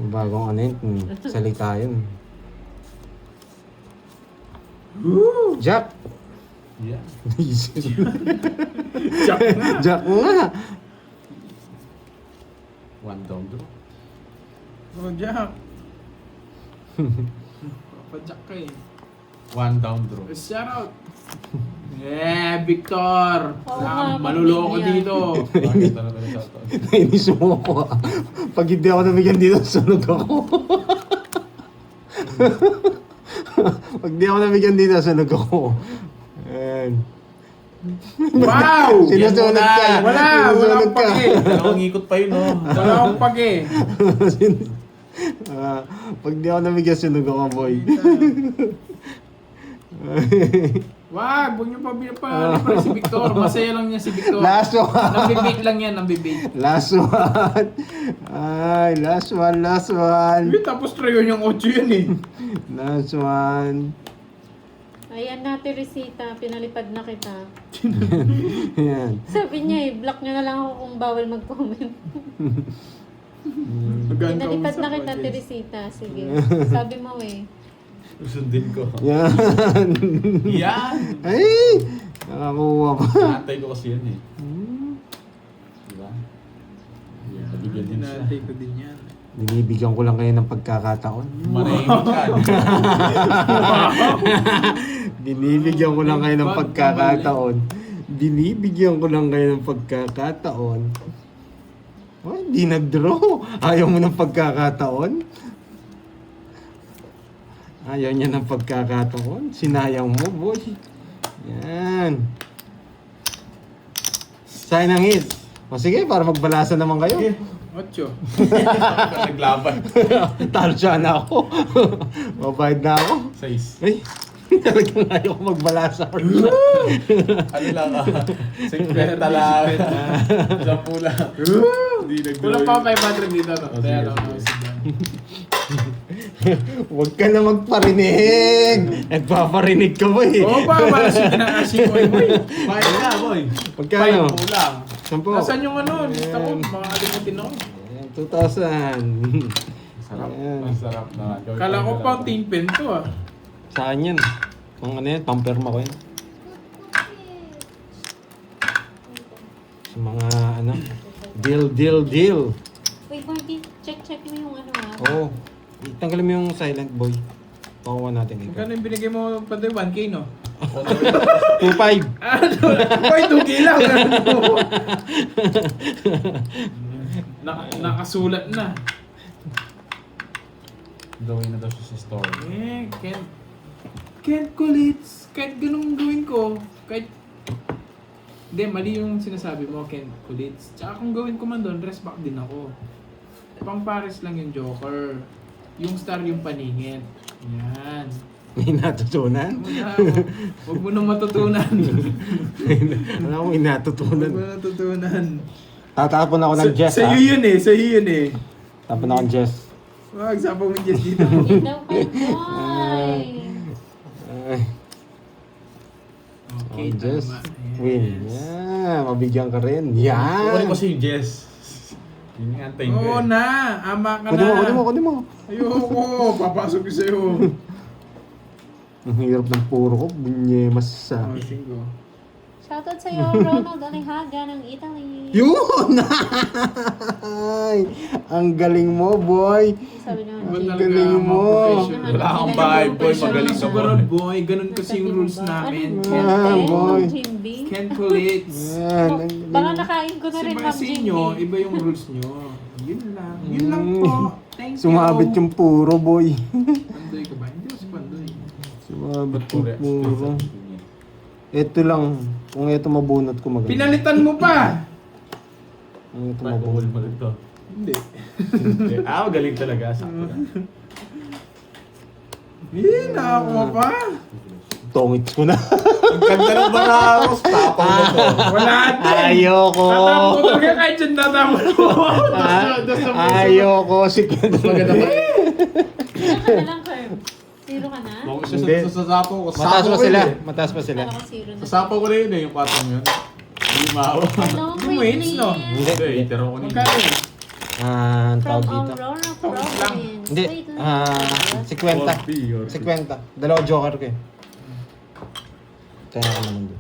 Bagong ano yun, salita yun. Woo! Jack! Yeah. Jack na. Jack nga! One down draw. Oh, Jack. Papa-Jack ka eh. One down draw. Shout out. Yeah, Victor. Oo nga, Maluloko pamilya. dito. Bakit talaga na shoutout? Nainis mo ako. Pag hindi ako nabigyan dito, sunog ako. Pag di ako nabigyan dito, sunog ako. Ayan. Wow! Sinusunod ka. Wala Sinusunod akong ka. pake. Dalawang ikot pa yun, no? Wala akong pake. Pag di ako nabigyan, sunog ako, boy. Wag, huwag niyo pa si Victor. Masaya lang niya si Victor. Last one. Nambibait lang yan, nambibait. Last one. Ay, last one. Uy, tapos trayon yung 8 yun eh. Last one. Ayan na, Teresita, pinalipad na kita. Yan. Sabi niya block niyo na lang ako kung bawal mag-comment. Maganda Pinalipad na usap, kita, Jess. Teresita. Sige. Sabi mo eh. Susundin ko. Yan. Yan! Ay! Nakakuha pa. Naantay ko kasi yan eh. Diba? Nabigyan din siya. Tinatay ko din yan. Binibigyan ko lang kayo ng pagkakataon. Manahimik ka. Binibigyan ko lang kayo ng pagkakataon. Binibigyan ko lang kayo ng pagkakataon. Oh, hindi nag-draw. Ayaw mo ng pagkakataon? Ayaw niya ng pagkakataon. Sinayang mo, boy. Yan. Sign ng hit. O sige, para magbalasa naman kayo. 8. Naglaban. Talo siya na ako. Mabayad na ako. 6. Ay, talagang ayaw ko magbalasa. Ano lang 50 lang. 10 lang. Hindi Kulang pa 500 dito, no? Oh, Kaya sige, lang sige. ako si Dan. Huwag ka na magparinig. Nagpaparinig ka ba eh. Oo pa, para siya kinakasin ko. Boy, Bayad na, boy. Pagkano? 5 kulang. 10. Nasaan yung ano? Gusto ko, makakalimutin ako. Ayan, 2,000. Sarap. Ayan. Ang sarap na. Kala ko pa team pen to ah. Saan yan? Pang ano yan? Pamperma ko yan. Sa mga ano? Deal. Wait, Marky, check mo yung ano ah. Oo. Tanggalin mo yung silent boy. Pakuha natin ito. Magkano yung binigay mo pa doon? 1K no? 2,500. Ano? Boy, 2K lang. Ano? Nakasulat na. Gawin na daw siya sa story. Can't kulit. Kahit ganun gawin ko. Kahit... Hindi, mali yung sinasabi mo, can't kulit. Tsaka kung gawin ko man doon, rest back din ako. Pang pares lang yung Joker. Yung star yung paningit. Yan. May natutunan? Huwag mo na matutunan. Wala akong inatutunan. Huwag mo na natutunan. Tatapon ako ng Jess, Sa'yo yun eh, sa'yo yun eh. Tapon ako ng Jess. Wag, sapaw mo yung Jess dito. Yun daw kay Boy. Ay, Okay, oh, Jess. tama. Win. Yes. Yeah, mabigyan ka rin. Kukunin Yan. ko si Jess. Yun yung antayin ko Oo eh. na, ama ka Kunin na. mo. Ayoko, papasok ko sa'yo. Ang hirap ng puro ko. Bunyemas sa... Oh, singo. Shoutout sa'yo, Ronald Alihaga ng Italy. Yun! Ay, ang galing mo, boy. Sabi naman, Iba Ang talaga galing ang mo. professional. Wala akong bahay, boy. Magaling ka, Siguro, boy. boy. Ganun kasi yung rules namin. Ah, boy. Jimby. Can't collate. Yan, ang galing. Baka nakain ko na Si rin, Ma'am Marcinyo, Jimby. iba yung rules nyo. Yun lang. Yun lang po. Thank you. Sumabit yung puro, boy. Pandoy ka ba? Hindi ako si Pandoy. Sumabit Ba't yung puro. Ito lang. Kung ito mabunot ko maganda. Pinalitan mo pa! Kung ito Ba't bukol mabunot. pa rin to? Hindi. Magaling talaga. Sakto lang. Nakakuha pa. Tongits ko na. Ang ganda ng banaros. Tapaw na to. Wala din. Ayoko. Tatapon ko talaga kahit dyan tatapon mo. Ayoko. Si Maganda ba? Ilan ka na lang, Kerb? Zero ka na? Bawal Hindi. siya sa sasapaw ko. Mataas pa Sapaw ko sila. yun eh. Mataas pa sila. Kala ko zero na. Sasapaw ko na yun eh, yung patong yun. Hindi maawa. Hello, Yung weights, no? Hindi. Hindi, itero ko nito. Magkano yun? Ang From tawag dito. Aurora lang. Province. Hindi. Wait lang. 50. 50. Dalawang joker ko eh. Kaya ka naman doon.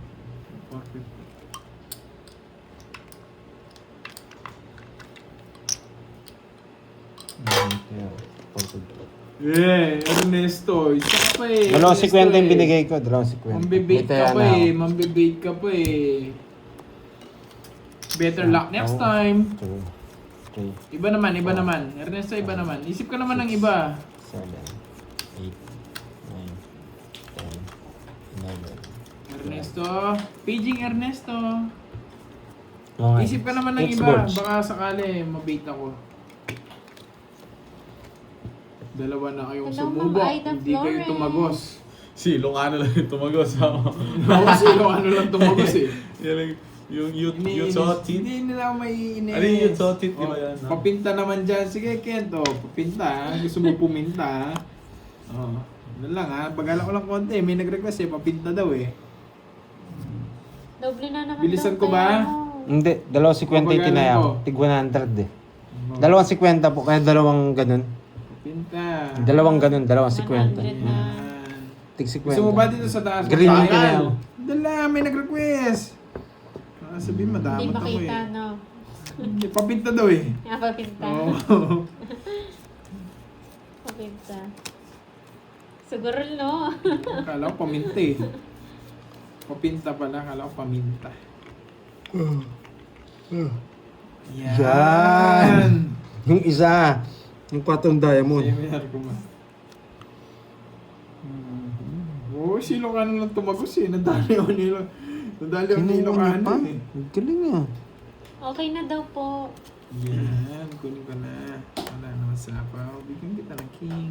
Ernesto. Isa ka pa eh. Dalawang Ernesto 50 yung eh. binigay ko. Dalawang 50. Mambibait May ka taya pa na eh. ako. Mambibait ka pa eh. Better luck next Oo. time. 2, 3, Iba naman. Ernesto, iba naman. Isip ka naman ng iba. 7, 8, 9, 10, 11. Ernesto. Paging Ernesto. Okay. Isip ka naman ng Next iba. boards. Baka sakali mabait ako. Dalawa na kayong Hello, sumubok. Ma'am Aida Hindi kayo Flores. tumagos. Si Ilocano lang yung tumagos. Ako sino ano lang tumagos eh. Yan lang, yung Ini- sotit. Hindi nila may inis. Ano yung sotit, di ba yan? no? Papinta naman dyan. Sige, Kent. Oh, papinta. Ha? Gusto mo puminta. Ha? Oh, ano lang ha. Bagala ko lang konti. May nag-request eh. Papinta daw eh. Doble na naman Bilisan daw ko ba? tayo. Hindi. Dalawang 50 yung Pagkagaling tinaya ko. ko. Tig 100 eh. Dalawang 50 po. Kaya dalawang ganun. Papinta. Dalawang ganun. Dalawang 100 50. na. Yan. Tig 50. Gusto mo ba dito sa taas? Green yung Bakal. tinaya ko. Dala, may nag-request. Sabihin, Hindi madamot ako makita, eh. no? Hindi, papinta daw eh. Napapinta. Oo. Papinta. Siguro, no? Akala ko paminta eh. Papinta pala, akala ko paminta. Yan. Yung isa. Yung patong diamond. Seminar ko ma. Oo, si Ilocano lang tumagos eh. Nadali ako ni Kinuha niya pa? Ilocano eh. Ang galing ah. Okay na daw po. Yan, kunin ko na. Wala naman sapaw. Bigyan kita ng king.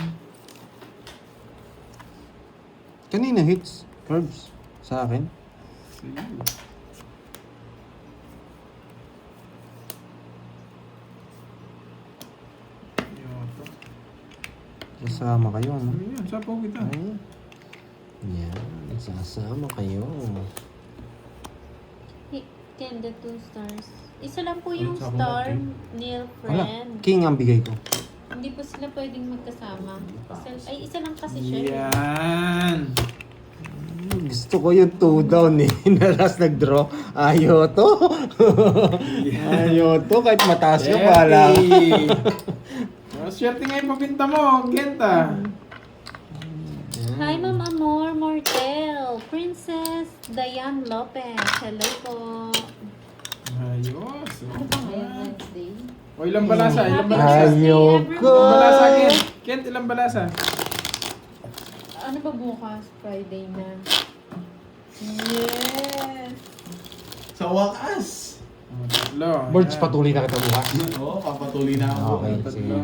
Kanina hits. Curbs. Sa akin. Sige. Yoto. Sasama kayo, ano? Ano yan? Sapaw kita. Ay. Yan. Sasama kayo. Ten the 2 stars. Isa lang po yung Sa ako star, natin. Neil Wala. friend. King ang bigay ko. Hindi po sila pwedeng magkasama. Isa lang kasi siya. Yan. Gusto ko yung 2 down eh. Nalas nag-draw. Ayaw to. Ayaw to. Kahit mataas ka pala. Swerte nga yung pabinta mo. Genta. Hi, Ma'am Amor Mortel. Princess Diane Lopez. Hello po. Ayos. Ano ba ngayon, Wednesday? O, ilang balasa? Ilang Happy balasa? Wednesday, Ayaw everyone. ko. Ilang balasa, Kent? Kent, ilang balasa? Ano ba bukas? Friday na. Yes! Sa wakas! Oh, tatlo. Birds, Yan. patuloy na kita bukas. Oo, papatuloy na ako. Okay, Tatlo. sige.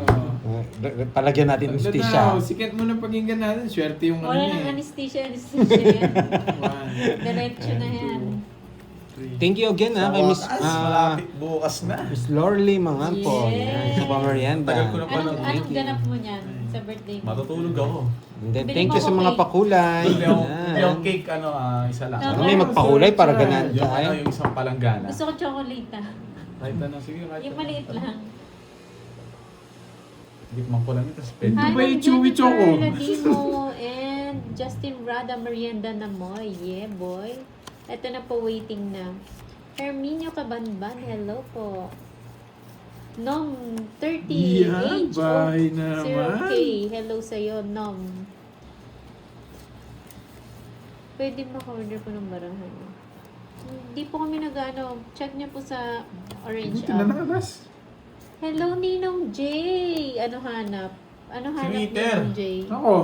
Palagyan natin Tatlo ustisya. daw. Si Kent muna pakinggan natin. Swerte yung ano Wala niya nang eh. anesthesia yan. 1, Diretso na yan. 3. Thank you again Sa ha kay Miss wakas, malapit bukas na. Miss Lorly Mangampo. Yes. Yan, sa pamerienda. Tagal ko na pa Anong ng ganap mo niyan sa birthday mo? Matutulog ako. And then, Bili thank mo you sa ako mga cake. pakulay. Yung Yan. cake, isa lang. No, May magpakulay para ganaan Yung, tayo. yung isang palanggana. Gusto ko chocolate ah. Kahit ano, sige. Kahit Yung maliit lang. Gitmang ko lang ito. Hi, Ito ba Ma'am yung Chewy Choco? Jennifer Ladimo and Justin Rada Merienda Namoy. Yeah, boy. Ito na po, waiting na. Herminio Cabanban, hello po. Nom, 30, Yan, age bahay of naman. 0K. Hello sa'yo, Nom. Pwede maka-order po ng barahan. Hindi po kami nag-ano. Check niyo po sa Orange Buti na app. nakalabas. Hello, Ninong J. Ano hanap? Ano hanap, Peter. Ninong J? Ako.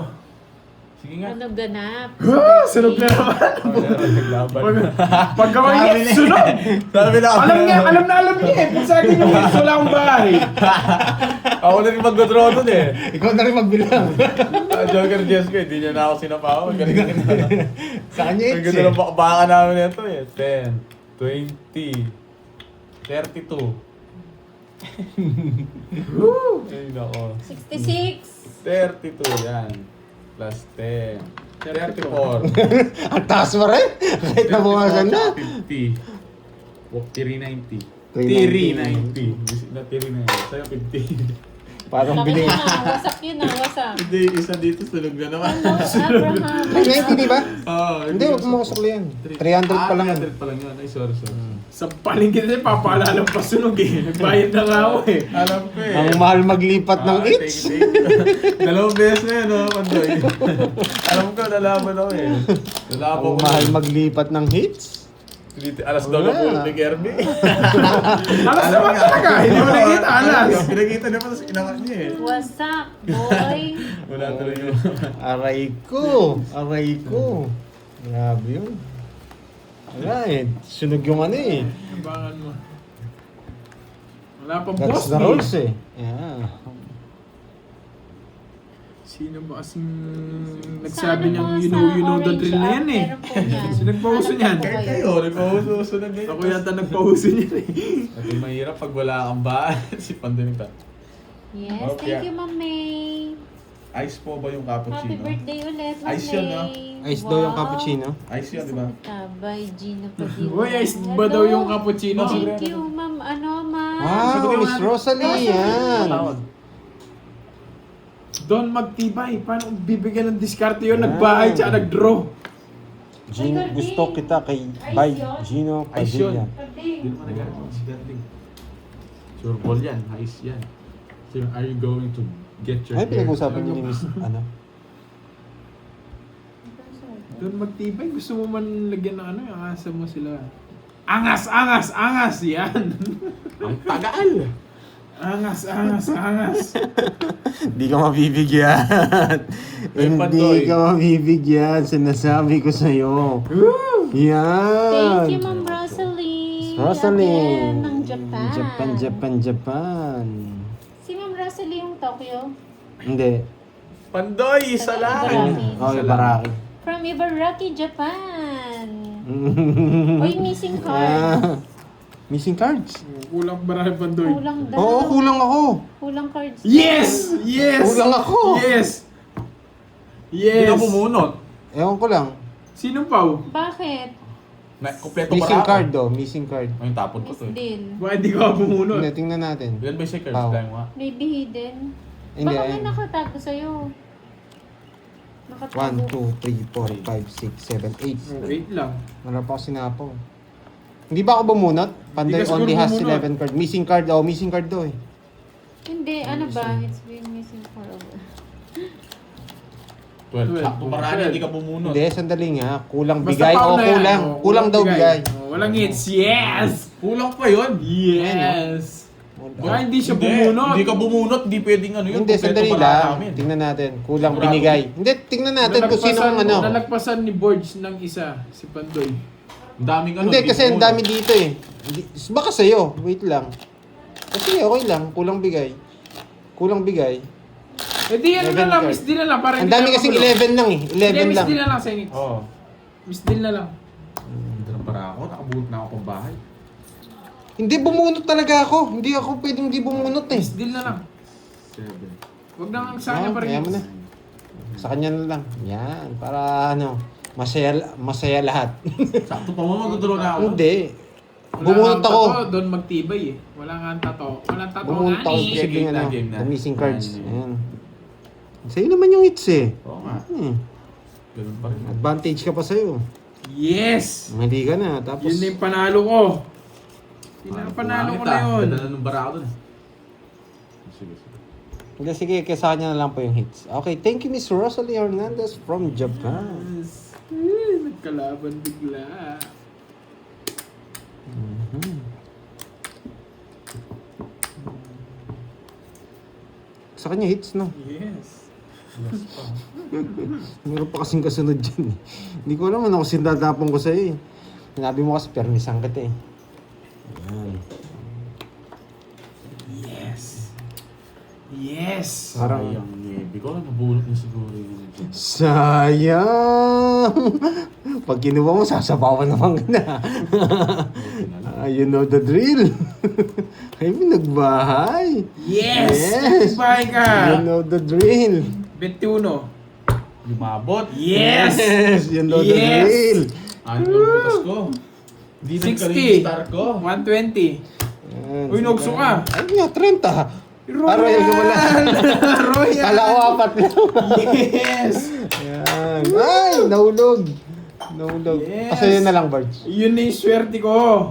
Sige nga. Ano ganap? Ah, sunod na naman. Naglaban. Pagka may hits, sunod. Sabi na Alam niya eh. Kung sa akin yung hits, wala akong bahay. Ako na rin mag-draw dun eh. Ikaw na rin magbilang. Joker Jessica, hindi niya na ako sinapawan. Galing na. Sa kanya Ang it's ganda eh. ng baka namin ito eh. 10, 20, 32. Ay, nako. 66. 32, yan. Plus 10. 34. Ang taas mo rin. Kahit nabukasan na. 50. Tiri 90. 390. Tiri 90. Na tiri 90. Sa'yo 50. Parang Laki biling. na. Wasak yun ah. Wasak. Hindi, isa dito sunog na naman. Hello, Abraham. 390 di ba? Oo. Hindi, huwag mo kasukli yan. 300 pa lang. 300 pa lang yun. Ay, sorry. Sa palingkit eh, papaalala pa sunog eh. Nagbayad na nga ako eh. Alam ko eh. Ang mahal maglipat ng Ah, hits. take. Dalawang beses na yun, no, Pandoy. Alam ko, lalaban ako eh. Lalaban Ang ko. mahal maglipat ng hits. Alas daw na po, ni Kirby. Alas naman talaga. Hindi mo nakita, alas. Pinakita niya pa sa inakat niya eh. Wasak, boy. Wala tuloy yun. Aray ko. Aray ko. Grabe yun. Wala eh. Sunog yung ano eh. Abangan mo. Wala pang That's boss the me. rules eh. Yeah. Sino ba kasing Sa nagsabi ano niyang po, you know the sa drill na Orange yan eh. app, meron po yan. Sino nagpauso Hanap niyan? po Kahit kayo. kayo, nagpahususo na ganyan. Ako yata nagpahuso niyan eh. Ito mahirap pag wala kang bahan. Si Pandoy nagta. Yes, Okay. thank you, Ma'am May. Ice po ba yung Happy cappuccino? birthday ulit, Ma'am Ice yun, no? May. Ice daw yung cappuccino. Ice yun, di ba? By Gina Padilla. Uy, ice ba daw yung cappuccino? Thank you, Ma'am. Ma'am. Wow, Miss Rosalie yan. Tawag. Don magtibay. Paano kung bibigyan ng diskarte yun? Nagbahay tsaka nag-draw. Gusto kita kay by Gino Ice yun. Padilla. Hindi mo nagagawa si Ganding. Sure ball yan. Ice yan. So, are you going to get your Ay, pinag-usapan niyo ni Miss, ano? Don magtibay. Gusto mo man lagyan ng ano? Yung asa mo sila. Angas! Angas! Angas! Yan! Ang tagal! Angas, angas, angas. Hindi ka mabibigyan. Ay, Hindi Pandoy. ka mabibigyan. Sinasabi ko sa'yo. Yan. Thank you, Ma'am Rosalie. Rosalie. Again, ng Japan. Japan. Si Ma'am Rosalie yung Tokyo. Hindi. Pandoy, isa lang. Ibaraki. Oh, Ibaraki. From Ibaraki, Japan. Oy, missing card. Ah, missing cards. Kulang marami Pandoy. Kulang daw. Oo, kulang ako. Kulang cards. Yes! Yes! Kulang ako. Yes! Hindi Yes! ka bumunot. Ewan ko lang. Sino Pao? Bakit? Kompleto Missing para card do, missing card. Ay, yung tapon ko Miss to eh. Deal. Bakit di ka bumunot? Hindi, tingnan natin. Ilan ba yung checkers? Wow. Dahil mo nga. Maybe hidden. Hindi, Baka may ayun. nakatago sa'yo. 1, Nakatago. 2, 3, 4, 5, 6, 7, 8. Wait lang. Wala pa ako sinapaw. Hindi ba ako bumunot? Pandoy Hindi ka only siguro has bumunot. 11 card. Missing card daw, missing card daw eh. Hindi, ano ba? It's been missing for a while. 12. Sakto paraan, hindi ka bumunot. Hindi, sandali nga. Kulang Basta bigay. Pao O, na yan. kulang. Oh, Kulang daw bigay. Oh, walang hits. Yes! Kulang pa yun. Yes! Baka hindi siya Hindi, bumunot. Hindi ka bumunot, hindi pwedeng ano yun. Hindi, kompleto sandali paraan lang. namin. Tingnan natin. Kulang Sigurado. binigay. Hindi, tingnan natin kung sino ang ano. Nalagpasan ni Borge ng isa, si Pandoy. Ang daming ano. Hindi, kasi ang bumunot. dami dito eh. Baka sa'yo. Wait lang. Kasi okay lang. Kulang bigay. Kulang bigay. Eh di ano 11 na lang, card. miss deal na lang. Para Ang hindi dami tayo kasing magulo. 11 lang eh. Hindi, 11 miss lang. deal na lang, Senix. Oo. Miss deal na lang. Dito na para ako, nakabulot na ako pang bahay. Hindi, bumunot talaga ako. Hindi ako pwedeng hindi bumunot eh. Miss deal na lang. 7. Huwag nang sa kanya pa rin. Kaya mo na. Sa kanya na lang. Yan. Para ano, masaya lahat. Sakto pa mo, magduduro na ako. Hindi. Wala Bumunot nga ang ako. tato, doon magtibay eh. Wala nga ang tato. Walang tato Bumunot nga ako ni. kasi Game bing na, ano, game na. the missing cards. Ayan. Ayan. Sa'yo naman yung hits eh. Oo nga. Ganun pa rin. Advantage ka pa sa'yo. Yes! Mali ka na. Tapos, Yun na yung panalo ko. Pinapanalo ko na yun. Ganda na nung bara ako dun. Sige, sige. hindi, sige, kesa kanya na lang po yung hits. Okay, thank you Miss Rosalie Hernandez from Japan. Yes. Nagkalaban bigla. Sa kanya hits, no? Yes. Meron pa kasing kasunod dyan eh. Hindi ko alam ano kasi dadapong ko sa'yo eh. Sinabi mo kasi permisan kita eh. Ayan. Yes. Yes. Parang, Sayang Navy ko, nabulot niya siguro yun. sayang! Pag kinuha mo, sasabawan naman ka na. You know the drill. Ay, may nagbahay. Yes! Yes. Bye ka! You know the drill. 21. Lumabot. Yes! Yes, you know the Yes. drill. Ano yung butas ko? Hindi na 60. star ko. 120. Ayan, Uy, nagso ka. Ay, nga, 30. Royal ka wala. Royal! Kala ko apat lang. Yes! Ayan. Ay, nahulog. Nahulog. Yes. Kasi yun na lang, Barge. Yun na yung swerte ko.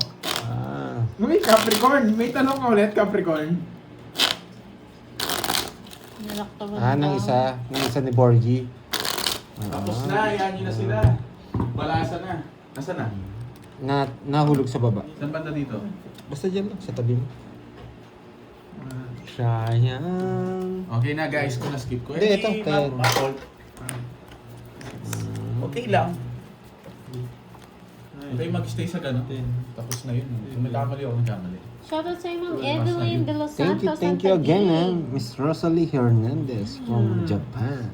Ah. Uy, Capricorn. May tanong ka ulit, Capricorn. Nalaktaban Ng isa ni Borgie. Tapos na, yan yun na sila. Balasa na. Nasaan na? Nahulog sa baba. Saan banda dito? Basta dyan lang, sa tabi mo. Sayang. Okay na guys, kung na-skip ko. Hindi, ito, 10. Okay lang. Okay, mag-stay sa ganun. Tapos na yun. Kung nagkamali ako, nagkamali. Shoutout sa'yo, Ma'am Evelyn De Los Santos. Thank you again, Miss Rosalie Hernandez from Japan.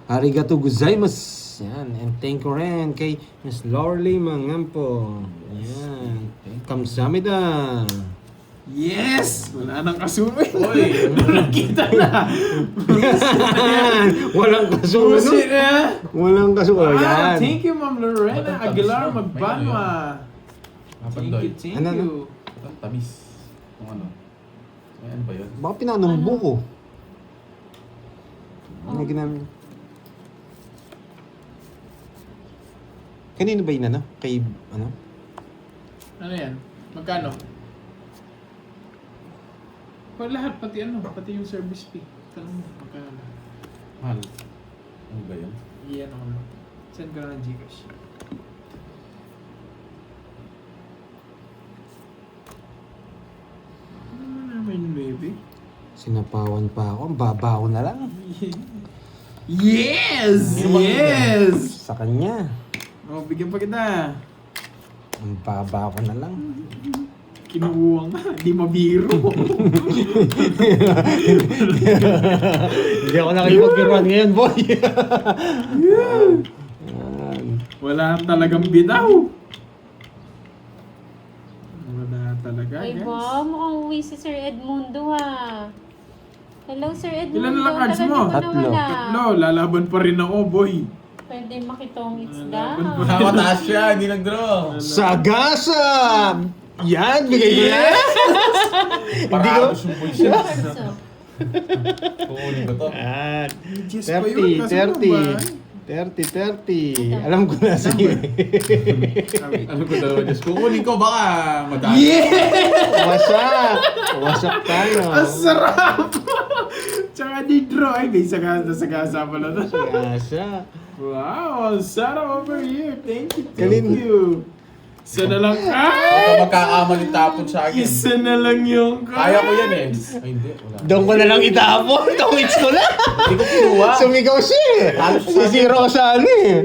Arigato gozaimasu. Yan. And thank you rin kay Miss Lorly Mangampo. Yan. Kamsamida. Yes! Wala nang kasunoy. Hoy! Nakita na. Walang kasuno. Susi na. Walang kasuno. Ah, Yan. thank you, Ma'am Lorena Matamis Aguilar na. Magbanwa. Thank you, thank Ano, you. Ito, tamis. Kung ano. Ay, ano ba yun? Baka pinanong buko. Ano ginamit? Kanino ba yun ano? Kay ano? Ano yan? Magkano? Lahat, pati yung service fee. Tanong mo, magkano? Mahal. Ano ba yun? Iyan ako na. Send ka na ng Gcash. Ano naman yung baby? Sinapawan pa ako. Ang baba ko na lang. Yes! Yes! Sa kanya. Oh, bigyan pa kita. Ang baba ko na lang. Kinukuha nga, di mabiro. Hindi ako nakipag-biruan ngayon, boy. Wala talagang bitaw. Wala talaga, Ay, guys. wow, mukhang uwi si Sir Edmundo ha. Hello, Sir Edmundo. Ilan na lang cards Tagal mo? di Tatlo. nawala. Tatlo, lalaban pa rin ako, boy. Pwede makitong isda. Laban pa. Mataas siya, hindi nag-draw. Sagasa! Yan, bigay ko na. Hindi ko. Parang yung boy siya. Perso. Kukunin ko to. Yan. Yes pa yun, kaso 30. Alam ko na sa'yo. Ano ko daw, Diyos? Kukunin ko, baka madami. Wasak tayo. Ang sarap! Tsaka di draw. Ay, may sagasa pala to. Sagasa. Wow, ang sarap over here. Thank you, thank Galing. you. Isa na lang. Baka magkakamali tapon sa akin. Isa na lang yung Kaya ko yan eh. Ay, hindi. Wala. Doon ko na lang itapon. Tawits ko na. Hindi ko kinuha. Sumigaw siya eh. Halos sa akin. Sisiro ko sa ano eh.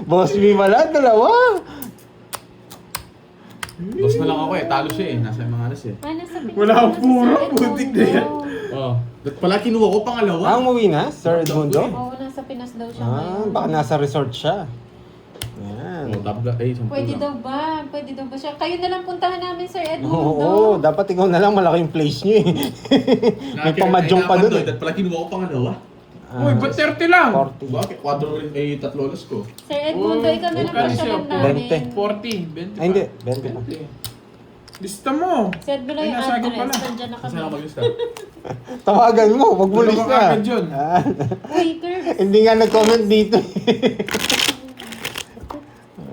Boss B pala, dalawa. Dos na lang ako eh. Talo siya eh. Nasa mga alas eh. Ano sa Pinas? Wala akong Ano sa puro, Sir Edmundo? putik na yan. Oh. Dapat pala kinuha ko pangalawa. Ang umuwi na, Sir Edmundo. Oo, nasa Pinas daw siya Ah, ngayon. baka nasa resort siya. Yan. Oh, tabla. Ay, sampu Pwede lang. daw ba? Pwede daw ba siya? Kayo na lang puntahan namin, Sir Edmundo. Oo, dapat ikaw na lang malaking place niyo eh. May pamadyong pa dun eh. Dapat pala kinuha ko pangalawa. Uy, ba't 30 lang? 40. Bakit? Quadro rin eh, tatlo alas ko. Sir Edmundo, ikaw na lang Magkano pasyalan siya? namin. 40, 20 pa. Ay, hindi. 20 pa. 20. Lista mo. Send mo lang Ay, yung nasa akin address. pala. Nandiyan na Kasi ako kami. mag-lista. Tawagan mo, wag mo Dalawa lista. ka agad yun. Ah, Uy, Curbs. hindi nga nag-comment dito.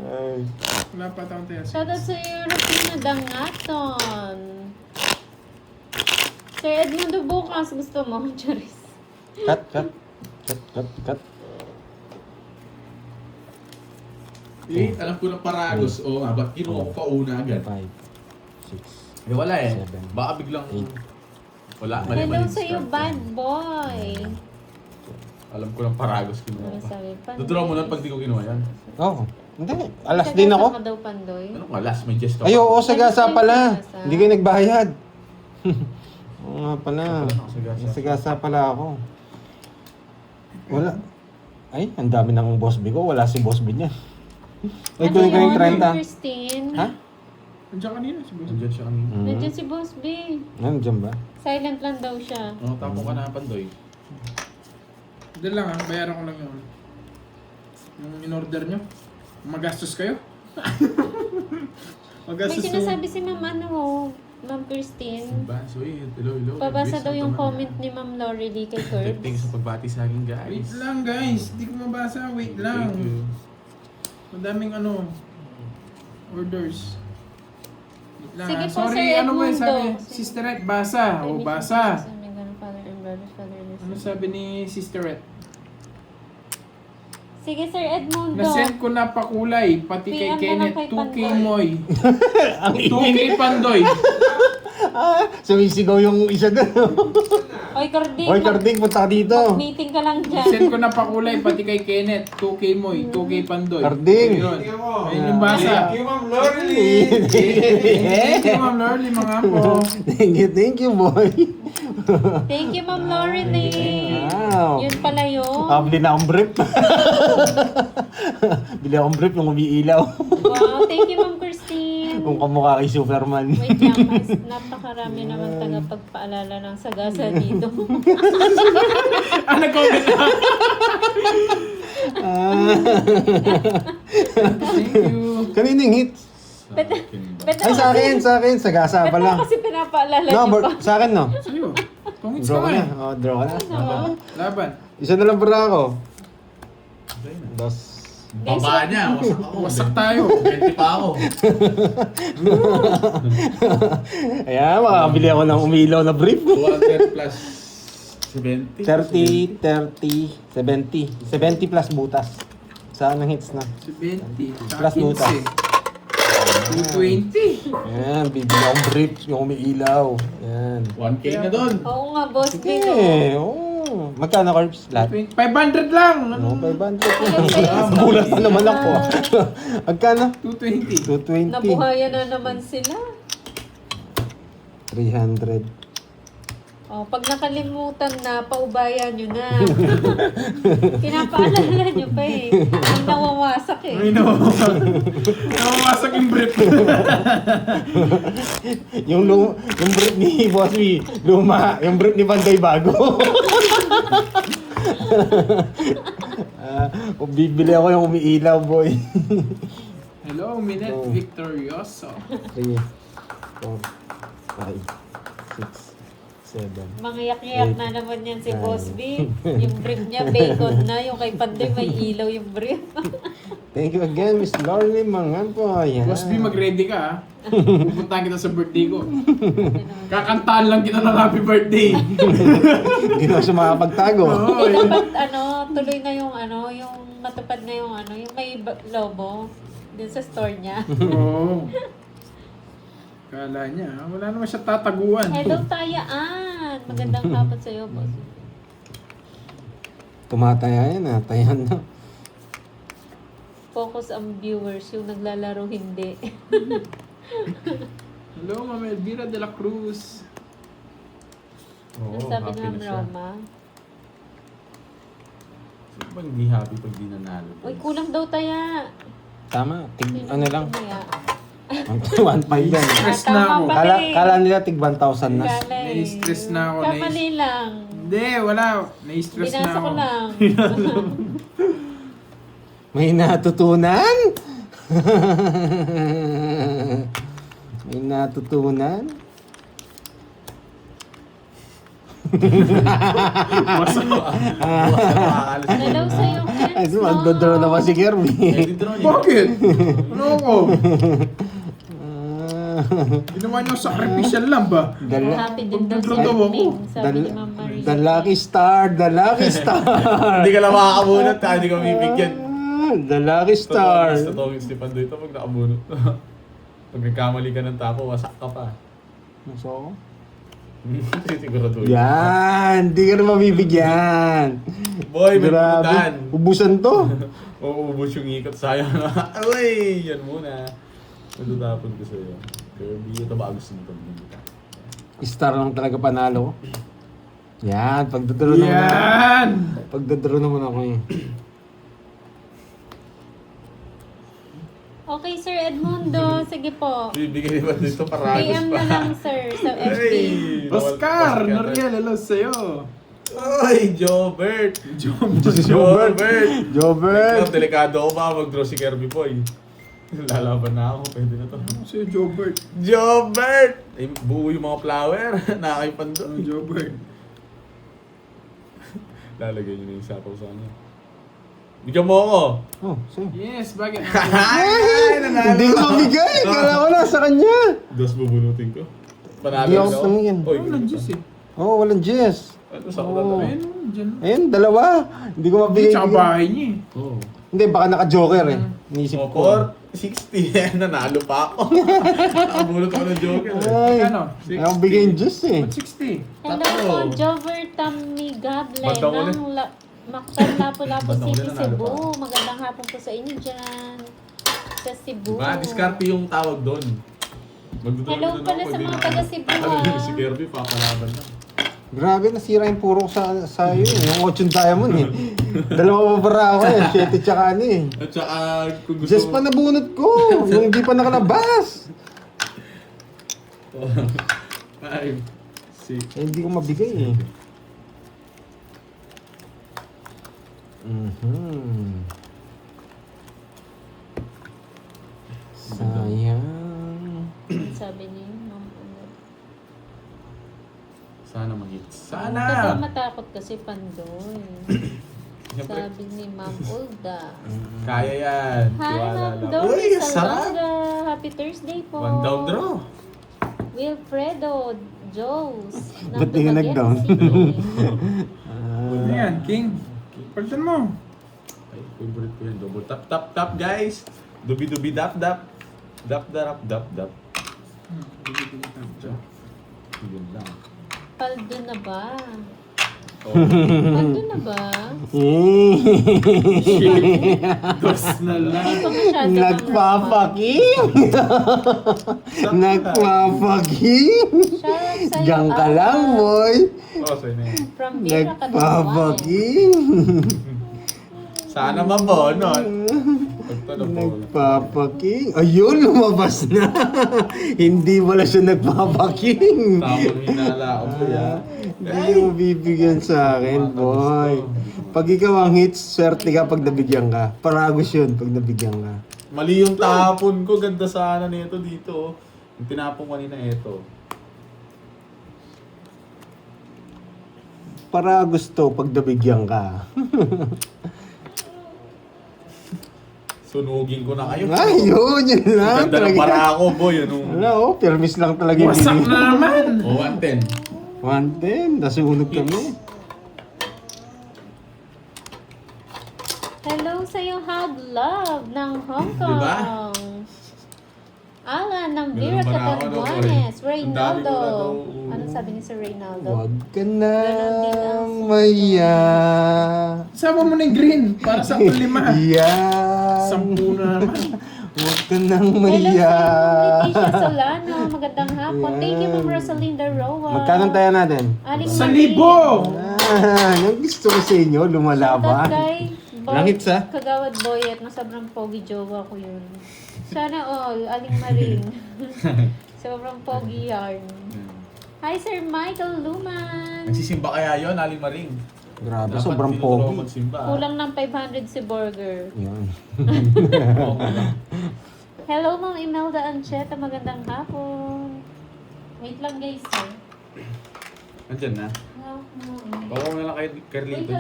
Ay. Wala pa taong tayo. Shoutout sa Europina Dangaton. Sir Edmundo, bukas gusto mo. Charis. Cut. Eh, alam ko na Paragos. Oo nga, ba't kinuha ko pa una agad? 5, 6. Eh, wala eh. Seven. Baka biglang... Eight. Wala, Hello mali-mali. sa'yo, bad boy. Alam ko ng Paragos kinuha Ano pa. sabi? Tutura mo nun pag di ko kinuha yan. Oh, hindi. Alas din ako. Ka daw, Pandoy. Ano ka, last may chest Ay, oo, sagasa pala. Sagasa. Hindi kayo nagbayad. Oo nga pala. Sagasa. Sagasa pala ako. Wala. Ay, ang dami ng boss B ko. Wala si boss B niya. Ay, Ano kunin ko yung yun, 30. Christine? Ha? Andiyan kanina si Boss. Nandiyan siya kanina. Nandiyan si Boss B. Nandiyan ba? Silent lang daw siya. Oo, tapo ka na, Pandoy. Doon lang ah, bayaran ko lang yun. Yung in-order nyo. Magastos kayo? May Magastos sinasabi si Ma'am Ma'am Christine. Baso eh. Hello. Pabasa Bis, daw yung naman. comment ni Ma'am Lorelie kay Curbs. Thanks sa pagbati sa akin, guys. Wait lang guys, hindi ko mabasa. Wait lang. Thank you. Madaming orders. Wait lang. Sige ah. po, Sorry, Sir ano mo yung Edmundo. sabi? Sisterette, basa. O, basa. Ano sabi ni Sisterette? Sige, Sir Edmundo. Nasend ko na pakulay, pati kay PM na lang Kenneth, kay 2K Pandoy. Moy. 2K Pandoy. Ah, sumisigaw yung isa doon. Oy, Carding. Hoy, Carding, punta ka dito. Meeting ka lang dyan. Send ko na pakulay, pati kay Kenneth, 2K Moy, 2K Pandoy. Carding. Ayun. Ayun yung basa. Ma'am Lorely! Thank you, Ma'am Lorly, mga po. Thank you, boy. Thank you, Ma'am Lorelie. Wow. Yun pala yun. Bili na akong brief. Bili akong brief yung umiilaw. Wow, thank you, Ma'am Christine. Kung kamukha kay Superman. Wait lang, mas napakarami naman tagapagpaalala ng sagasa dito. Nag-comment na. Thank you. Kaninong hits? Ay, sa akin. Sagasa Ba't pala. mo kasi pinapaalala No, niyo pa? sa akin, no? Sa'yo. Pangits Draw ka ka nga na. eh. Oh, draw ka na. Laban. Isa na lang para ako. Dos. Baba niya, wasak ako. Wasak tayo. 20 pa ako. Ayan, makakabili ako ng umiilaw na brief. 200 plus 70. 30, 70. 70 plus butas. Saan ang hits na? 20. Plus butas. 220. Yan, bibili akong brief yung umiilaw. Yan. 1K na doon. Oo nga, boss. Sige, Bino. oo. Magkano carbs? Lahat? 500 lang. No, Ano? 500. Ayun, Bulat na naman ako. Magkano? 220. 220. Nabuhayan na naman sila. 300. Oh, pag nakalimutan na, paubayan nyo na. Pinapaalala nyo pa eh. Ang nawawasak eh. Ay, no. Nawawasak yung brief. yung brief ni Boss B, luma. Yung brief ni Banday bago. Bibili ako yung umiilaw, boy. Hello, Minette Oh. Victorioso. 3, 4, 5, 6, 7. Mangiyak-iyak na naman yan si Boss B. Yung brief niya, bacon na. Yung kay Panday, may ilaw yung brief. Thank you again, Miss Lorny Mangan po. Ayan. Boss B, mag-ready ka ha. Pupuntahan kita sa birthday ko. Kakantahan lang kita ng happy birthday. Hindi na siya makapagtago. Oo, Eh, yun. dapat tuloy na yung matupad na yung may lobo din sa store niya. Oo. Kala niya, wala naman siya tataguan. Hello, Tayaan! Magandang hapon sa'yo, boss. Tumataya yan, tayan na. Focus ang viewers, yung naglalaro hindi. Hello, Ma'am Elvira de la Cruz. Oo, Ano sabi happy ni na Ma'am siya. Roma? Sino ba hindi happy pag di nanalo? Uy, kulang daw Taya. Tama, Sino ano lang, kumaya? 1.5 yan. Stress Ah, na tama ako. pa. Kala nila tig 1,000 na. Kala eh. Nai-stress na ako. Kamali lang. Hindi, wala. Nai-stress na Binasa ako. ko lang. May natutunan? May natutunan? Hello sa'yo, Ay, Kens. magdodraw naman si Kirby. Bakit? Ano ako? Ah, Ginawa niyo sacrificial lang ba? Happy din daw si Magdodraw daw ako. Ming. Sabi ni Ma'am Marie. The lucky star, the lucky star. Hindi ka lang makakabunot ha, hindi ka mabibigyan. The lucky star. Totoo yung Stefan dito pag nakabunot. Pag nagkamali ka ng tapo, wasak ka pa. So, Sigurado yun. yan, di ka na mabibigyan. Boy, may Grabe, pupuntahan. ubusan to. Uuubos yung ikot, sayang na. Uy, yan muna. Matutapon ko sa'yo. Kirby, ito ba gusto mo ito? Star lang talaga panalo. Yan, pagdodro naman ako. Yan! Pagdodro naman ako eh. Okay, Sir Edmundo. Sige po. Bibigay ba dito para PM na lang, sir, sa FB. Oscar! Noriel, hello sa'yo. Oy, Jobert! Jobert! Jobert! Jobert! Delikado ako ba mag-draw si Kirby Boy? Lalaban na ako, pwede na to. Ano sa'yo, Jobert? Jobert! Ay, buo yung mga flower. Nakakaipan Ano, doon. Jobert? Lalagay nyo na yung sapaw sa kanya. Bigyan mo ako! Oh, sige. Yes, bakit? Ay, Hindi ko mabigay! Kala ko na sa kanya! Dos bubunutin ko. Panalo Hindi ako ako. tumingin. Oy, Ano, Diyos eh. Oh, walang Jess. Ano sa Oo. ako Ayun, dyan. Ayun, dalawa. Hindi ko mabigay. Tsaka bahay niya eh. Oo. Hindi, baka naka-joker eh. Inisip Oh, ko. 460. Nanalo pa ako. Nakabunot ako ng joker. Ay, Ano? ayaw bigay yung Jess eh. 160. Hello Tatlo. po, Jover Tamigable Bandang ulit. ng Mactan Lapu-Lapu Bandang City, ulit, nanalo Cebu. pa. Magandang hapon po sa inyo dyan. Sa Cebu. Diba? Diskarte yung tawag doon. Hello pala sa mga taga Cebu, ah. Si Kirby, papalaban na. Grabe, nasira yung puro sa iyo eh. Yung 8 diamond eh. Dalawa pa para ako eh. 7 tsaka ano eh. At saka, kung gusto Jess pa nabunot ko. Yung hindi pa nakalabas. 5, 6. Eh, hindi ko mabigay eh. Mhm. Sayang. Sabi niyo, Ma'am. Sana mag-hits. Sana! Sana! Matakot kasi Pandoy. Siyempre, Sabi ni Ma'am Olda. kaya yan. Hi, Tiwala Ma'am lang. Dory Uy, sarap! Salonga. Happy Thursday po. One down draw. Wilfredo Joes. ng Ba't di ka Dumaguete nag-down? City. Ano yan, King? Palitan mo. Ay, favorite ko yan. Double tap, tap, tap, guys. Dubi-dubi, dap, dap. Dap. Bigyan. Yun lang. Paldo na ba? Oh. Paldo na ba? Dos na lang. Hindi pa masyado Nagpapaking! Nagpapaking! Shout sa'yo, Diyan ka lang, boy! Oh, sa'yo na yun. From Vera Cadawan. Nagpapaking! Sana mabonon. Pagtanong po. Nagpapaking. Ayun, lumabas na. Hindi wala siya nagpapaking. Tamang hinala ko po yan. Hindi mo bibigyan sa akin, boy. Pag ikaw ang hits, swerte ka pag nabigyan ka. Paragos yun pag nabigyan ka. Mali yung tapon ko. Ganda sana nito dito. Yung tinapon kanina ito. Paragos to pag nabigyan ka. Sunugin ko na kayo. Ayun, yun lang. Ganda ng para ako, boy. Wala, oh, permis lang talaga yung Wasak bibigyan. na naman. Oh, 110. 110, nasunog kami. Hello sa'yo, Hug Love ng Hong Kong. Diba? Alan ng Ganun Vera ba na ako, Catanduanes. boy? Reynaldo. Ang dami ko na daw. Anong sabi ni Sir Reynaldo? Huwag ka Ganon din nang ang- maya. Sama mo na yung green para sa 5. Yan. 10 na naman. Huwag ka nang Hello maya. sa'yo, Leticia Solano. Magandang hapon. Thank you, Ma'am Yan. Rosalinda Roa. Magkano tayo natin? Aling Sa Marie. 1,000. Yung gusto ko sa inyo, Shoutout lumalaban. kay Ilang hits, ha? Kagawad Boyet na sobrang pogi jowa ko yun. Sana all, Aling Maring. Sobrang pogi yarn. Hi Sir Michael Luman. Nagsisimba kaya yun, Aling Maring? Grabe, Dapat sobrang tinuturo pogi. magsimba. Kulang ng 500 si Burger. Yan. Hello Ma'am Imelda Ancheta, magandang hapon. Wait lang guys. Andyan na. Bawa na lang kay Carlito.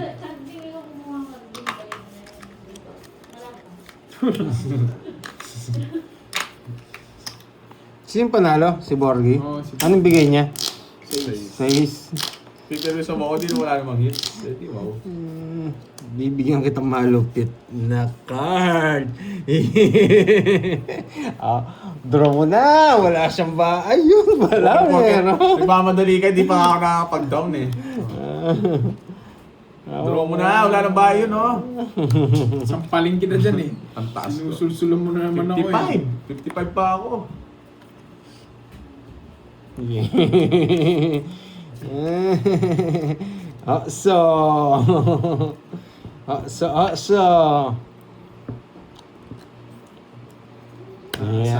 Sino panalo? Si Borgie? Oo, si- Anong bigay niya? 6. 6. Pero sa mga di wala namang hit. Di ba? Bibigyan kitang malupit na card. Draw mo na. Wala siyang ba? Ayun, wala. Meron. Nagmamadali ka, di pa ako nakapag-down eh. Draw mo na, wala nang bayo no? Sampaling kita dyan eh. Ang taas ko. Sinusulsulan mo na naman ako eh. 55 pa ako. So.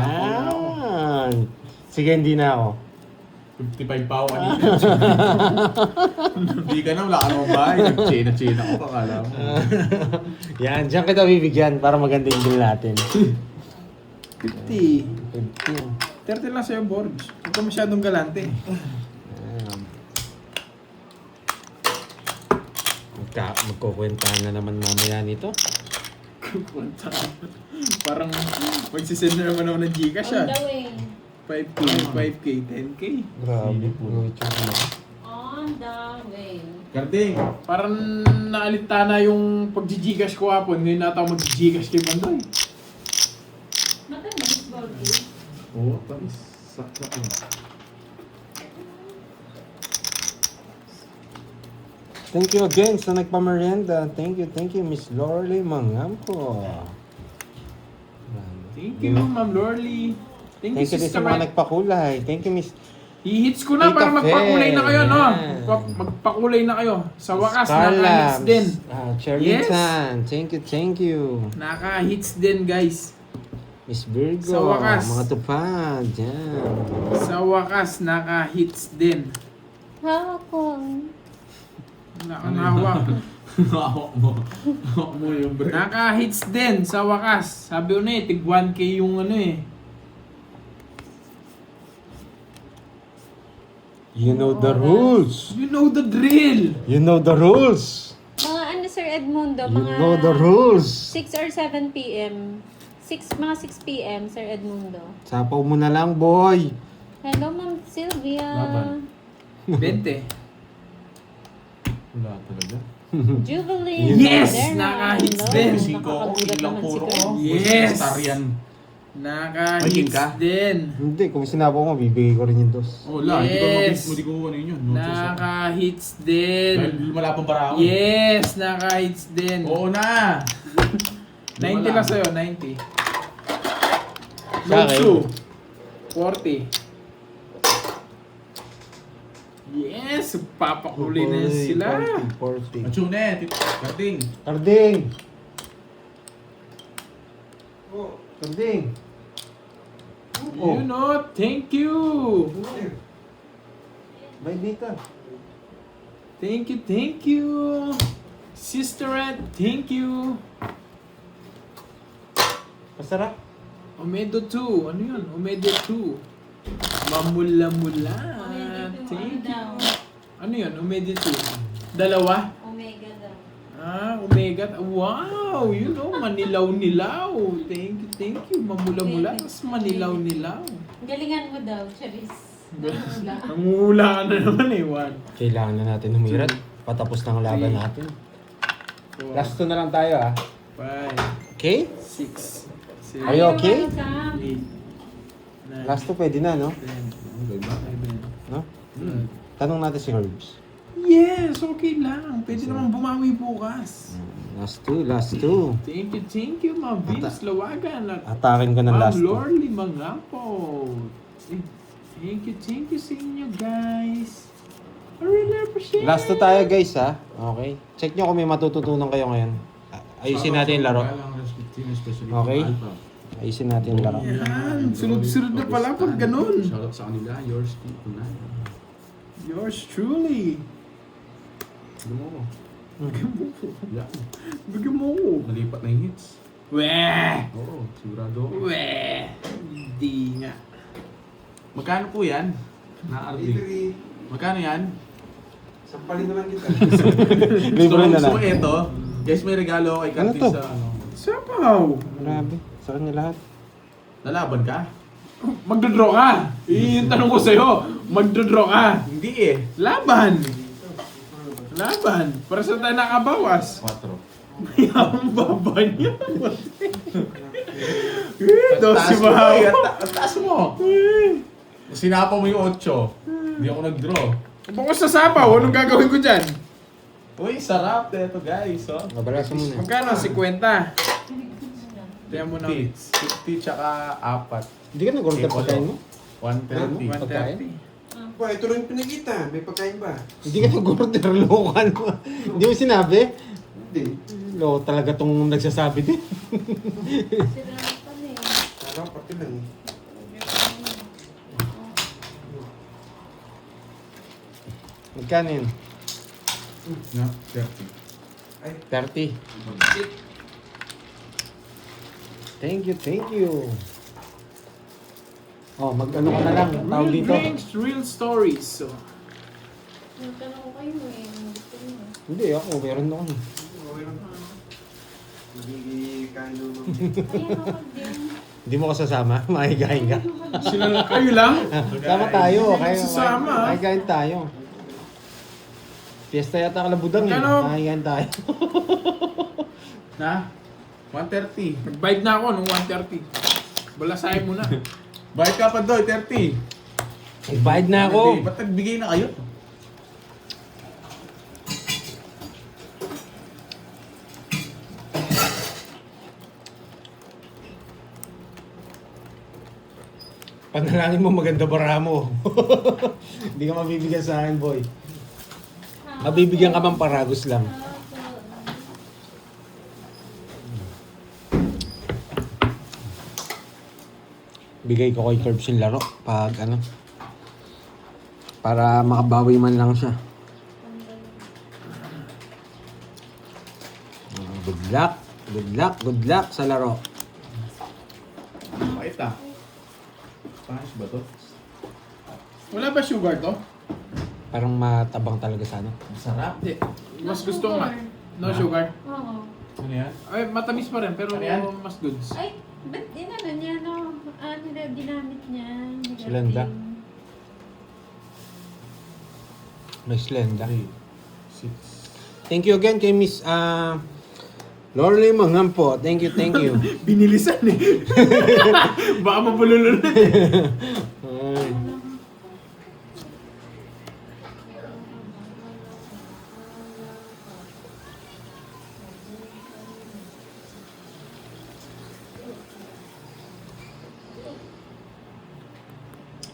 Yan. Sige, hindi na ako. 55 pa ako kanina. Hindi ka na, wala ka namang bahay. Nag-china ko pa, kala mo. Yan, diyan kita bibigyan para maganda yung deal natin. 50. 30 lang sa'yo, Borg. Huwag ka masyadong galante. Magkukwentahan na naman mamaya nito. Parang magsisend na naman ako ng Gcash On ah. the way. 5K, 5K, 10K. Grabe. On the way. Karding, Parang naalintana yung pag-Gcash ko hapon. Ngayon nata ako mag-Gcash kay Bandoy. Matanda si Borgie. oo, paris. Sakto ko. Thank you again sa nagpamerienda. Thank you, Miss Lorly Mangamco. Thank you, Ma'am Lorly. Thank you, Thank you din Sister sa mga Mike. nagpakulay. Thank you, Miss I-hits ko na Tita para magpakulay na Fe. kayo, no? Yan. Magpakulay na kayo. Sa wakas, Carla. naka-hits din. Cherry Yes. Tan. Thank you. Naka-hits din, guys. Miss Virgo. Sa wakas. Mga tupad. Yan. Sa wakas, naka-hits din. Hapon. Wala kang hawak. Hawak mo. Hawak mo yung break. Naka-hits din sa wakas. Sabi ko na eh, tig 1K yung ano eh. You know the rules. You know the drill. You know the rules. Mga ano Sir Edmundo, You mga know the rules. 6 or 7 p.m. Mga 6 p.m. Sir Edmundo. Sapaw mo na lang, boy. Hello Ma'am Sylvia. Laban. 20. Wala talaga. Jubilee. Yes! Moderna. Naka-hits Hello. din. Singko ako, Nakakagulat ilang naman si puro Chris. ko. Yes! Star yan. Naka-hits ka? din. Hindi, kung sinabi ko, bibigay ko rin yung dos. Oh, la. Hindi ko Yes. hindi ko ano yun. No choice ako. Naka-hits din. Dahil malapang para ako. eh. Yes, naka-hits din. Oo na. 90 lang sa'yo, 90. Sa akin. Lotsu, 40. Yes, papakuli na sila. 40. Machune, Karting. Karding! Karding! You know, thank you. May dito. Thank you. Sister Ed, thank you. Masarap. Omedo 2. Ano yun? Omedo 2. Mamula-mula. Thank you. Ano yun? Omedo 2. Dalawa? Omega daw. Omega. Wow! You know, manilaw-nilaw. Thank you. Mamula-mula. Tapos manilaw-nilaw. Galingan mo daw, Charis. Namula. Namula ka na naman eh, Juan. Kailangan na natin humirat. Patapos ng laban Three. natin. Last 2 na lang tayo, ah. 5, Okay? 6, 7, Are you okay? 8, 9, Last 2 pwede na, no? 10, 11, No? Tanong natin si Herbs. Yes, okay lang. Pwede naman bumawi bukas. Last 2. Thank you, Ma'am Vince Lawagan at Atakin ko ng Ma'am last 2. Lorly Mangapo. Thank you sa inyo, guys. I really appreciate Last 2 tayo, guys, ha? Okay. Check nyo kung may matututunan kayo ngayon. Ayusin natin yung laro. Okay. Ayusin natin yung laro. Yan, sunod-sunod na pala pag ganun. Shoutout sa kanila, yours tonight. Yours truly. Bigyan mo ko. Yeah. Bigyan mo ko. Malipat na yung hits. Weh! Oo, sigurado ako. Weh! Hindi nga. Magkano po yan? Na-RD. Magkano yan? Sampalin naman kita. Libre na Gusto lang. mo ito? Guys, may regalo kay Ano Kartin to? sa ano. Sapaw! Grabe. Sa kanya lahat. Lalaban ka? Magdodraw ka! Yung tanong ko sa'yo, magdodraw ka! Hindi eh. Laban! Laban! Para sa tayo nakabawas. 4. May ang baba niya. Dos si Bahaw. Ang taas mo. Sinapa mo yung 8. Hindi ako nag-draw. Bukos sa sapaw, anong gagawin ko dyan? Uy, sarap. Ito guys. Oh. Mabalasan mo na. Magkano? 50. Tiyan mo na. 50 tsaka 4. Hindi ka nag-order pa tayo mo? 130. 130. Pa, ito lang yung pinakita. May pagkain ba? Hindi ka nag-order. Lokan mo. Hindi mo sinabi? Hindi. Lo, talaga tong nagsasabi din. Sila pala eh. Kala ko pati lang eh. Magkano yun? No, 30. Ay, 30. Thank you. Oh, mag-ano ka na lang. Tawag Real dito. drinks, real stories. So, Nagtanong ko kayo eh. Ang gusto niyo. Hindi, ako. Meron ako. okay lang. Magigikain naman. Ayan ako din. Hindi mo kasasama. Mahigahin ka. sila lang, kayo lang? Sama tayo. Kayo, Sasama, ah. mahigahin tayo. Fiesta yata kalabudang eh. Magkano? Mahigahin tayo. Na? 130. Nag-vibe na ako nung 130. Balasahin mo na. Bayad ka pa doy, 30. Nag-bayad na ako. Hindi, ba't nagbigay na kayo? Panalangin mo maganda bara mo. Hindi ka mabibigyan sa akin, boy. Mabibigyan ka man paragos lang. Bigay ko kay Curbs yung laro pag ano. Para makabawi man lang siya. Good luck. Good luck sa laro. Bakit ah? Spanish ba to? Wala ba sugar to? Parang matabang talaga sa ano. Masarap. Hindi. Mas gusto ko nga. No sugar. Oo. Ano yan? Ay, matamis pa rin, pero Ano yan? mas goods. Ay, ba't inano niya, no? Ano na, ginamit niya? Slenda? May slenda. 3, 6. Thank you again kay Miss Lord Limang po. Thank you, thank you. Binilisan eh. Baka mapululunod eh. Ay.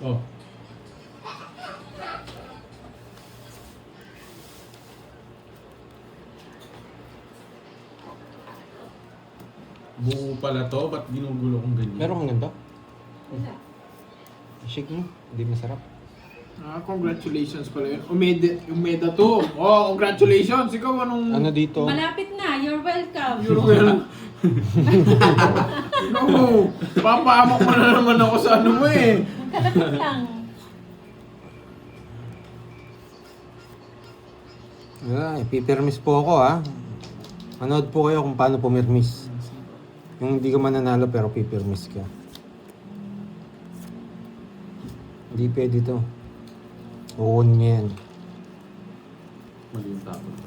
Oh. Buo pala to, ba't ginugulo kong ganyan? Meron kang ganito? Shake mo. Hindi masarap. Congratulations pala yun. Umeda to. Oh, congratulations. Ikaw anong... Ano dito? Malapit na. You're welcome. Euro ka lang. No, papaamok mo na naman ako sa ano mo eh. Kalapit lang. Pipirmis po ako ha. Manood po kayo kung paano pumirmis. Yung hindi ka mananalo pero pipirmis ka. Hindi pwede to. Uun niya yan. Mali yung tapon ko.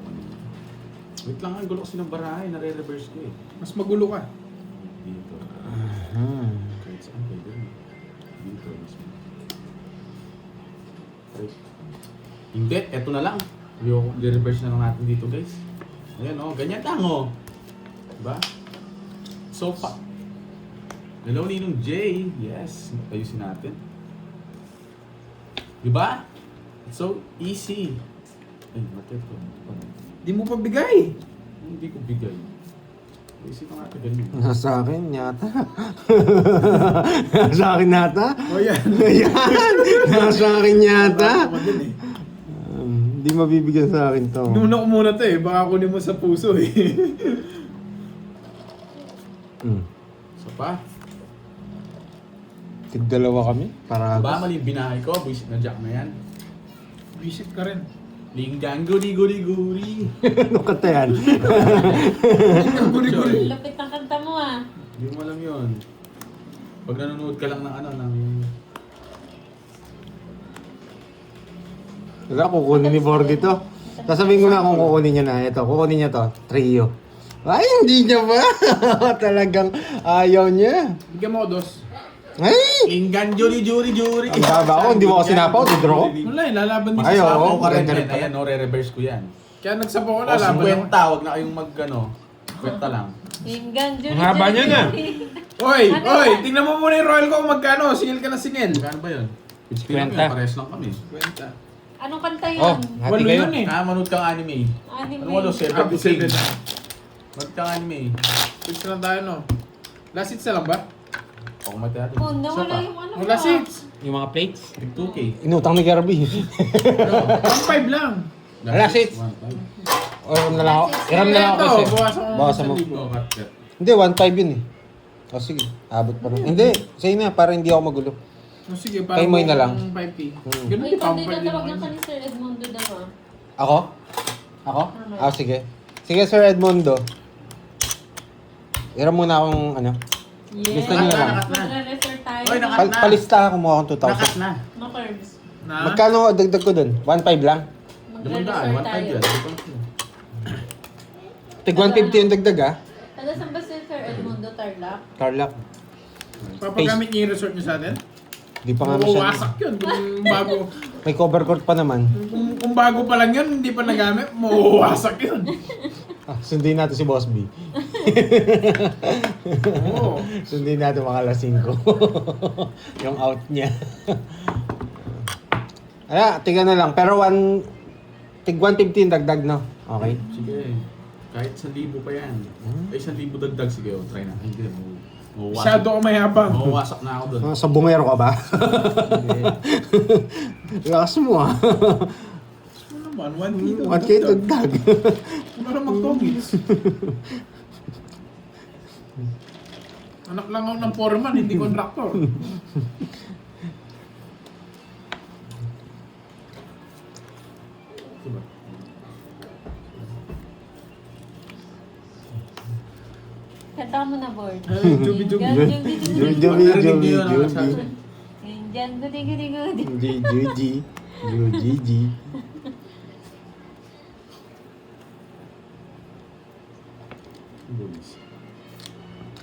Wait lang, ang gulo kasi ng barahe, nare-reverse ko eh. Mas magulo ka. Dito. Kahit saan pwede rin. Dito, mismo. Right. Hindi, eto na lang. I-reverse na lang natin dito guys. Ayan o, ganyan lang o. Diba? So, hello Ninong J. Yes, ayusin natin. Diba? It's so easy. Ay, matet ko. Di mo pa bigay. Hindi ko bigay. Isip ko nga ito ganyan. Nasa akin yata. Nasa akin yata. O yan. Ayan. Nasa akin yata. Madali. Hindi mabibigyan sa akin to. Nuna ko muna to eh. Baka kunin mo sa puso eh. So pa? Tigdalawa kami. Para Ba, mali yung binahay ko. Buisit na jack na yan. Visit ka rin. Linggang guri-guri-guri. ano kata yan? Guri-guri. Lapit ng kanta mo ah. Hindi mo alam yun. Pag nanonood ka lang ng ano, ng... Wala, kukunin ni Bordy to. Sasabihin ko na kung kukunin niya na. Ito, kukunin niya to. Trio. Ay, hindi niya ba? Talagang ayaw niya. Bigyan mo ko dos. Ay! Linggang juri-juri-juri. Ang baba ko, hindi mo ako sinapaw, di-draw. Wala eh, lalaban din Ay, sa oo. Sapaw ka rin ganda yan. rin pala. Ayan, no, re-reverse ko yan. Kaya nagsapo ko O, lalaban 50, ako. wag na kayong mag, ano, kwenta lang. Hinggan, Julie. Ang haba niya na. Oy, Ano oy, yan? tingnan mo muna yung royal ko kung magkano. Singil ka na singil. Magkano ba yun? 50 lang 50. yun, pares lang kami. Kwenta. Anong kanta Oh, yun? hati Walo kayo. yun eh. Ah, manood kang anime. Anime. Ano walo? Seven Ah, to seven. King. Manood kang anime. Six lang tayo no. Last hits na lang ba? Ako matiyado. Oh, nawala yung ano O last hits. Yung mga plates? Tig 2K. Inutang ni Kirby. 1.5 lang. Last hits. O, iram na lang ako. Iram na lang ako Ito, kasi. bawasan ko Bawasan mo. 1,000. Oh, cut, cut. Hindi, 1.5 yun eh. O sige, abot pa rin. Hindi, sa'yo na, para hindi ako magulo. O sige, Kay Moy na lang. 5K. Hmm. Ganun Uy, di pa kung ako dito pwede tawag naman. ng ni Sir Edmundo daw ah. Ako? Ako? Ah, sige. Sige, Sir Edmundo. Iram muna akong ano. Yes. Gusto niyo na lang. Magre-refer tayo. Oy, nakat na. Palista ako mukha akong Nakat 2,000. na. No curbs. Na? Magkano dagdag ko dun? 1.5 lang? Dumandaan, Magre-refer 1.5 tayo. yan. Tig 150 yung dagdag ah. Taga saan ba si Sir Edmundo Tarlac? Tarlac. Papagamit niyo yung resort niyo sa atin? Di pa nga masyado. Mawawasak yun. Kung bago, May cover court pa naman. kung bago pa lang yun, hindi pa nagamit, mawawasak yun. Ah, sundin natin si Boss B. Oo. Sundin natin mga alas 5. Yung out niya. Tiga na lang. Pero tig 150 dagdag no? Okay. Sige. Kahit 1,000 pa yan. Ay, 1,000 dagdag. Sige, oh, try na. Hindi, Masyado ka mayabang. mawawasak na ako doon. Sa bungero ka ba? Hindi. Lakas mo ah. Ano naman, 1K to. 1K dagdag. Para mag-tongits. Anak lang ako ng foreman, hindi contractor. Diba? Kanta mo na, board. Ay, jubi-jubi. Jubi. Diyan, gudi-gudi-gudi. Juji.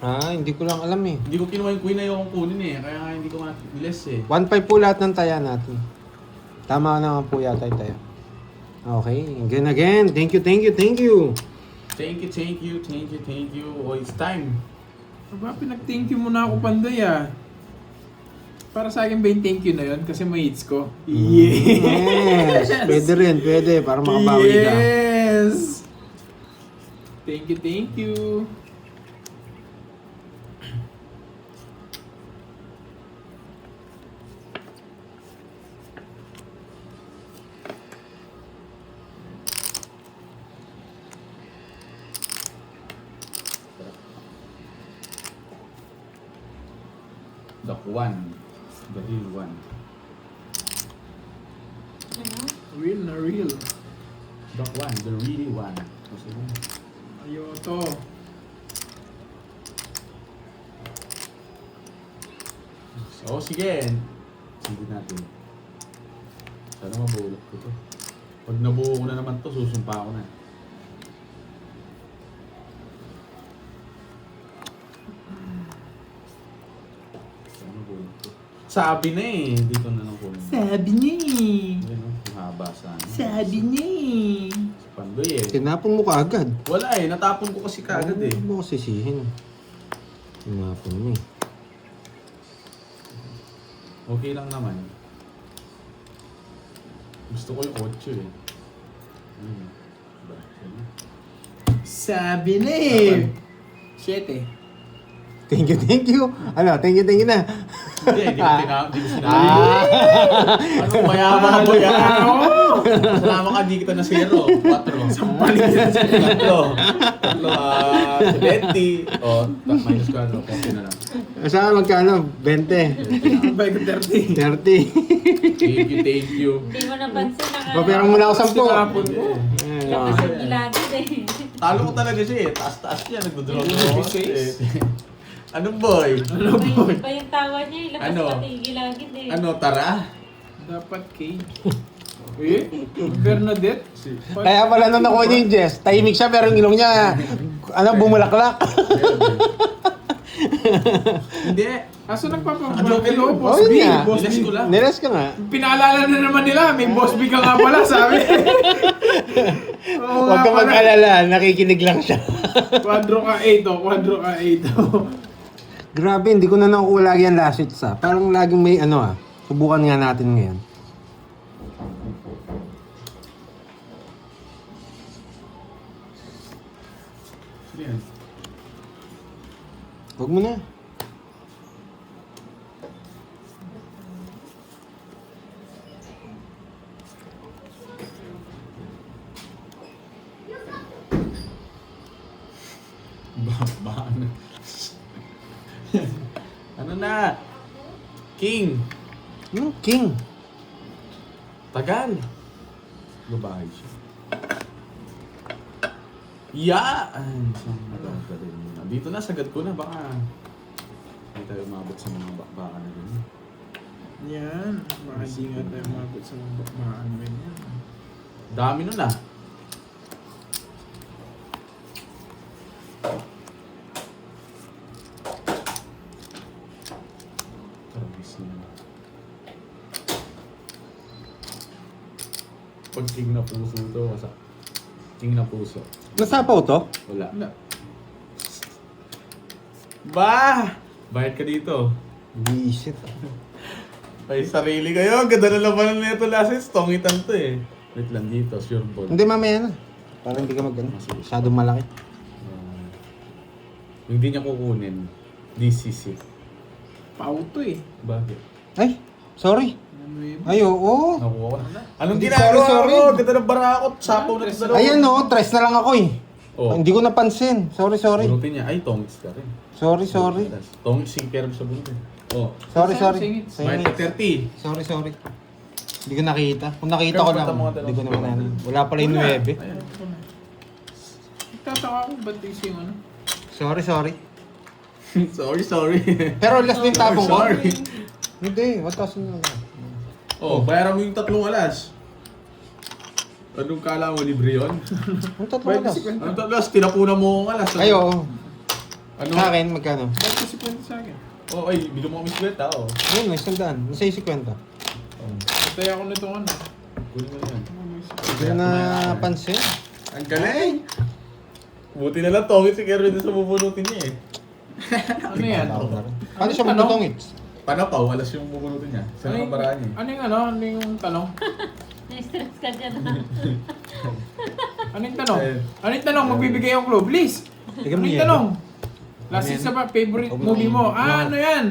Hindi ko lang alam eh. Hindi ko kinuha yung queen na yung kunin eh. Kaya nga hindi ko nga less eh. 1.5 po lahat ng taya natin. Tama naman po yata yung taya. Okay, again. Thank you. Thank you. Oh, it's time. Aba, pinag-thank you muna ako, Pandoy ah. Para sa akin ba yung thank you na yun? Kasi may hits ko. Yes! Pwede rin, pwede. Para makabawi ka. Yes! Thank you. The one. The real one. Ano? Real na real. The one. The really one. Kasi Ayoto. so, sige. Sige natin. Sana mabulot ko to. Pag nabuo ko na naman to, susumpa ko na. Sana mabulot ko. Sabi na eh. Dito na lang kunin. Sabi niya eh. Ayun o. Mahaba sana. Sabi niya eh. Si Pandoy eh. Tinapon mo kaagad. Wala eh. Natapon ko kasi kaagad eh. Huwag mo ko sisihin. Tinapon mo eh. Okay lang naman. Gusto ko yung 8 eh. Ba? Sabi na eh. 7. Thank you. Ano, thank you na. Hindi ko sinabi. Anong mayaman ka ba yan? Salamat ka, di kita na 0. 4. Sampalin yan sa 3. 70. O, minus ka, 40 na lang. Saan magkano? 20. Bye ko 30. 30. Thank you. Hindi mo napansin Paperang mo na ako 10. Tinapon mo. Kasi gilagid eh. Talo ko talaga siya eh. Taas-taas niya. Nagdodraw ko. Face. Anong boy? Iba yung tawa niya, ilabas Ano? pati gilagid eh. Ano, tara? Dapat K. Eh? Bernadette? Kaya pala nung nakuha niya yung Jess, tahimik siya pero yung ilong niya, bumulaklak. Hindi. Aso Ano, nagpapabalo? Boss yun B. nga. Boss Niles ko B. lang. Niles ka nga. Pinaalala na naman nila. May Boss B ka nga pala, sabi. Oo Huwag nga ka pala. mag-alala, nakikinig lang siya. Quadro ka 8. Grabe, hindi ko na nakukuha lagi ang last hits ah. Parang laging may subukan nga natin ngayon. Sige yan. Huwag mo na. Ano? Ano na? King. King. Tagal. Babae siya. Yan! Saan nagagaling mo na? Dito na, sagad ko na. Baka hindi tayo umabot sa mga bakbakan na ganyan. Yan. Baka di nga tayo mabot sa mga bakbakan mo yan. Dami nun ah. Tarabis na. Pag king na puso to, masak. King na puso. Nasapaw to? Wala. Wala. Bah! Bayad ka dito. Visit. Ay, sarili kayo. Ganda na labanan na ito last hits. Tongitan to eh. Wait lang dito, sure ball. Hindi, mamaya na. Para hindi ka masyadong malaki. Yung di niya kukunin, DCC. Pauto eh. Bakit? Ay, sorry. Ano yun? Ay, oo. Nakuha ko na. Anong Hindi, ginagawa sorry. ko? Ganda ng barakot. Sapaw na ito dalawa. Ayan o, tres na lang ako eh. Oh. Hindi ko napansin. Sorry. Bunutin niya. Ay, tongits ka rin. Sorry. Tongits yung kerb sa bunutin. Oh. Sorry. Singit. Bayad ka 30. Sorry. Hindi ko nakita. Kung nakita ko lang, hindi ko naman ano. Wala pala yung 9. Ayan. Nagtataka ako ba't yung ano? Sorry. sorry. Pero last din tapong ko. Sorry. Hindi, 1,000 na lang. Oh, bayaran mo yung 3 alas. Anong kala mo, libre yun? Ang tatlo Bayad alas. si Kwenta. Anong 3 alas? Tinapunan mo ang alas. Ay, oo. Ano? Sa akin, magkano? Ba't ko 50 sa akin? Oh, ay, bigyan mo kami sweat, oh. Yun, may sandaan. Nasa 50. Patay ako nito ano. Kunin mo na yan. Hindi ko na pansin. Ang galing! Buti na lang, Tongit si Kerwin sa bubunutin niya eh. Ano yan? Paano siya Ano? magtutongits? Panapaw, alas yung bubunutin niya. Sa Ano yung, nakabaraan niya. ano yung ano? Ano yung tanong? Na-stress ka dyan ha. Ano yung tanong? Eh. Ano yung tanong? Magbibigay yung clue, please! Tignan Ano mo yung yan. tanong? Last Ano yan? isa ba? Favorite Huwag mo movie mo? na- Ah, ano yan?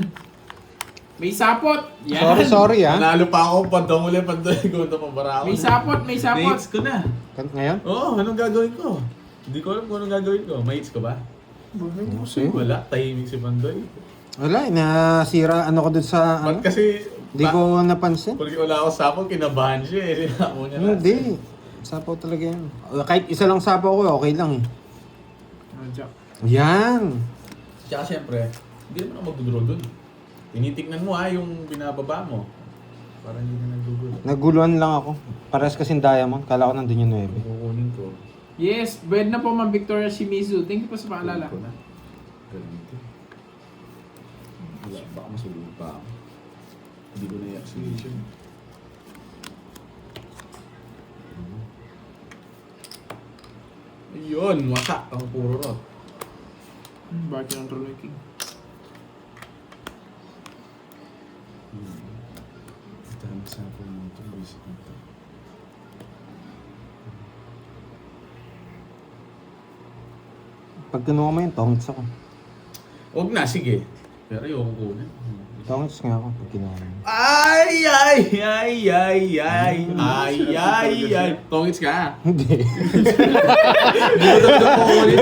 May sapot! Yan! Sorry ah. Nanalo pa ako, pandong uli, pandong ko ito pabara ako. May sapot, may sapot! Mates ko na. Ngayon? Oo, anong gagawin ko? Hindi ko alam kung anong gagawin ko. Mates ko ba? Kasi, Wala, tahimik si Pandoy. wala, nasira ano ko dun sa ano. Ba't kasi... Hindi ko napansin. Porque wala ako sapon, kinabahan siya eh. Sinako niya na. Hindi. Sapaw talaga yan. Kahit isa lang sapaw ko, okay lang eh. Ah, Jack. Yan. Tsaka siyempre, hindi naman ako magdudraw dun. Tinitignan mo yung binababa mo. Para hindi na nagdudraw. Naguluhan lang ako. Parehas kasing diamond. Kala ko nandun yung 9. Kukunin ko. Yes, bed na po Ma'am Victoria Shimizu. Thank you po sa paalala. Kunin ko na. Galing ito. Wala, baka masulog pa ako. Hindi ko na i-acceleration. Ayun, wasak. Ang puro rot. Bakit ang Troll King? Tama sa ako nito. Visit nito. Pag kinuha mo yun, tongits ako. Huwag na, sige. Pero ayoko kunin. Tongits nga ako pag kinuha mo. Ay, ay, ay, ay, ay, ay, ay, ay. Tongits ka. Hindi. Hindi ko talaga kukunin.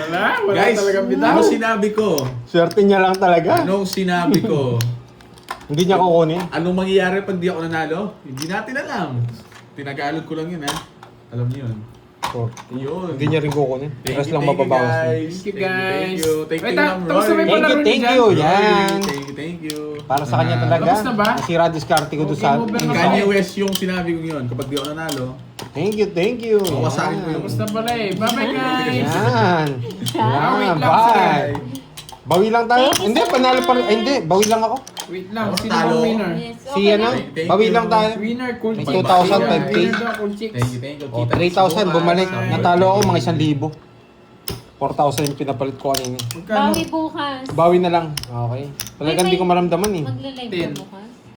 Wala Guys, talagang bitaw. ano sinabi ko? Swerte niya lang talaga. Anong sinabi ko? Hindi niya kukunin. Anong mangyayari pag di ako nanalo? Hindi natin alam. Tinagalog ko lang yun, ha? Alam niyo yun. Oh, Yun. hindi niya rin kukunin. Rest lang mababawas niya. Thank you, guys. Thank you. Thank Wait, you, Ma'am tapos na ba yung Roy. palaro niyo Thank dyan? you. Yan. Thank you, thank you. Para sa kanya talaga. Tapos na ba? Nasira diskarte ko doon sa... Okay, over na. Kanye West yung sinabi ko yun. Kapag di ako nanalo, Thank you, thank you. Bawasakin ko yung- Tapos na pala eh. Bye-bye guys! Yan. Ah, wait Yan. lang, Bye. Bawi lang tayo? Hindi, panalo pa rin. Ay, hindi. Bawi lang ako. Wait lang, Ako sino talo. ang winner? Yes, Si okay ano? na. Thank Bawi you. lang tayo. Winner, cool May chicks. 2,000, Winner 5K. daw, cool chicks. thank you. O, Kita 3,000 bukas. bumalik. Okay. Natalo ako mga 1,000. 4,000 yung pinapalit ko kanina. Magkano? Bawi bukas. Bawi na lang. Okay. Talagang hindi ko maramdaman eh. Magle-live Ten. ka bukas.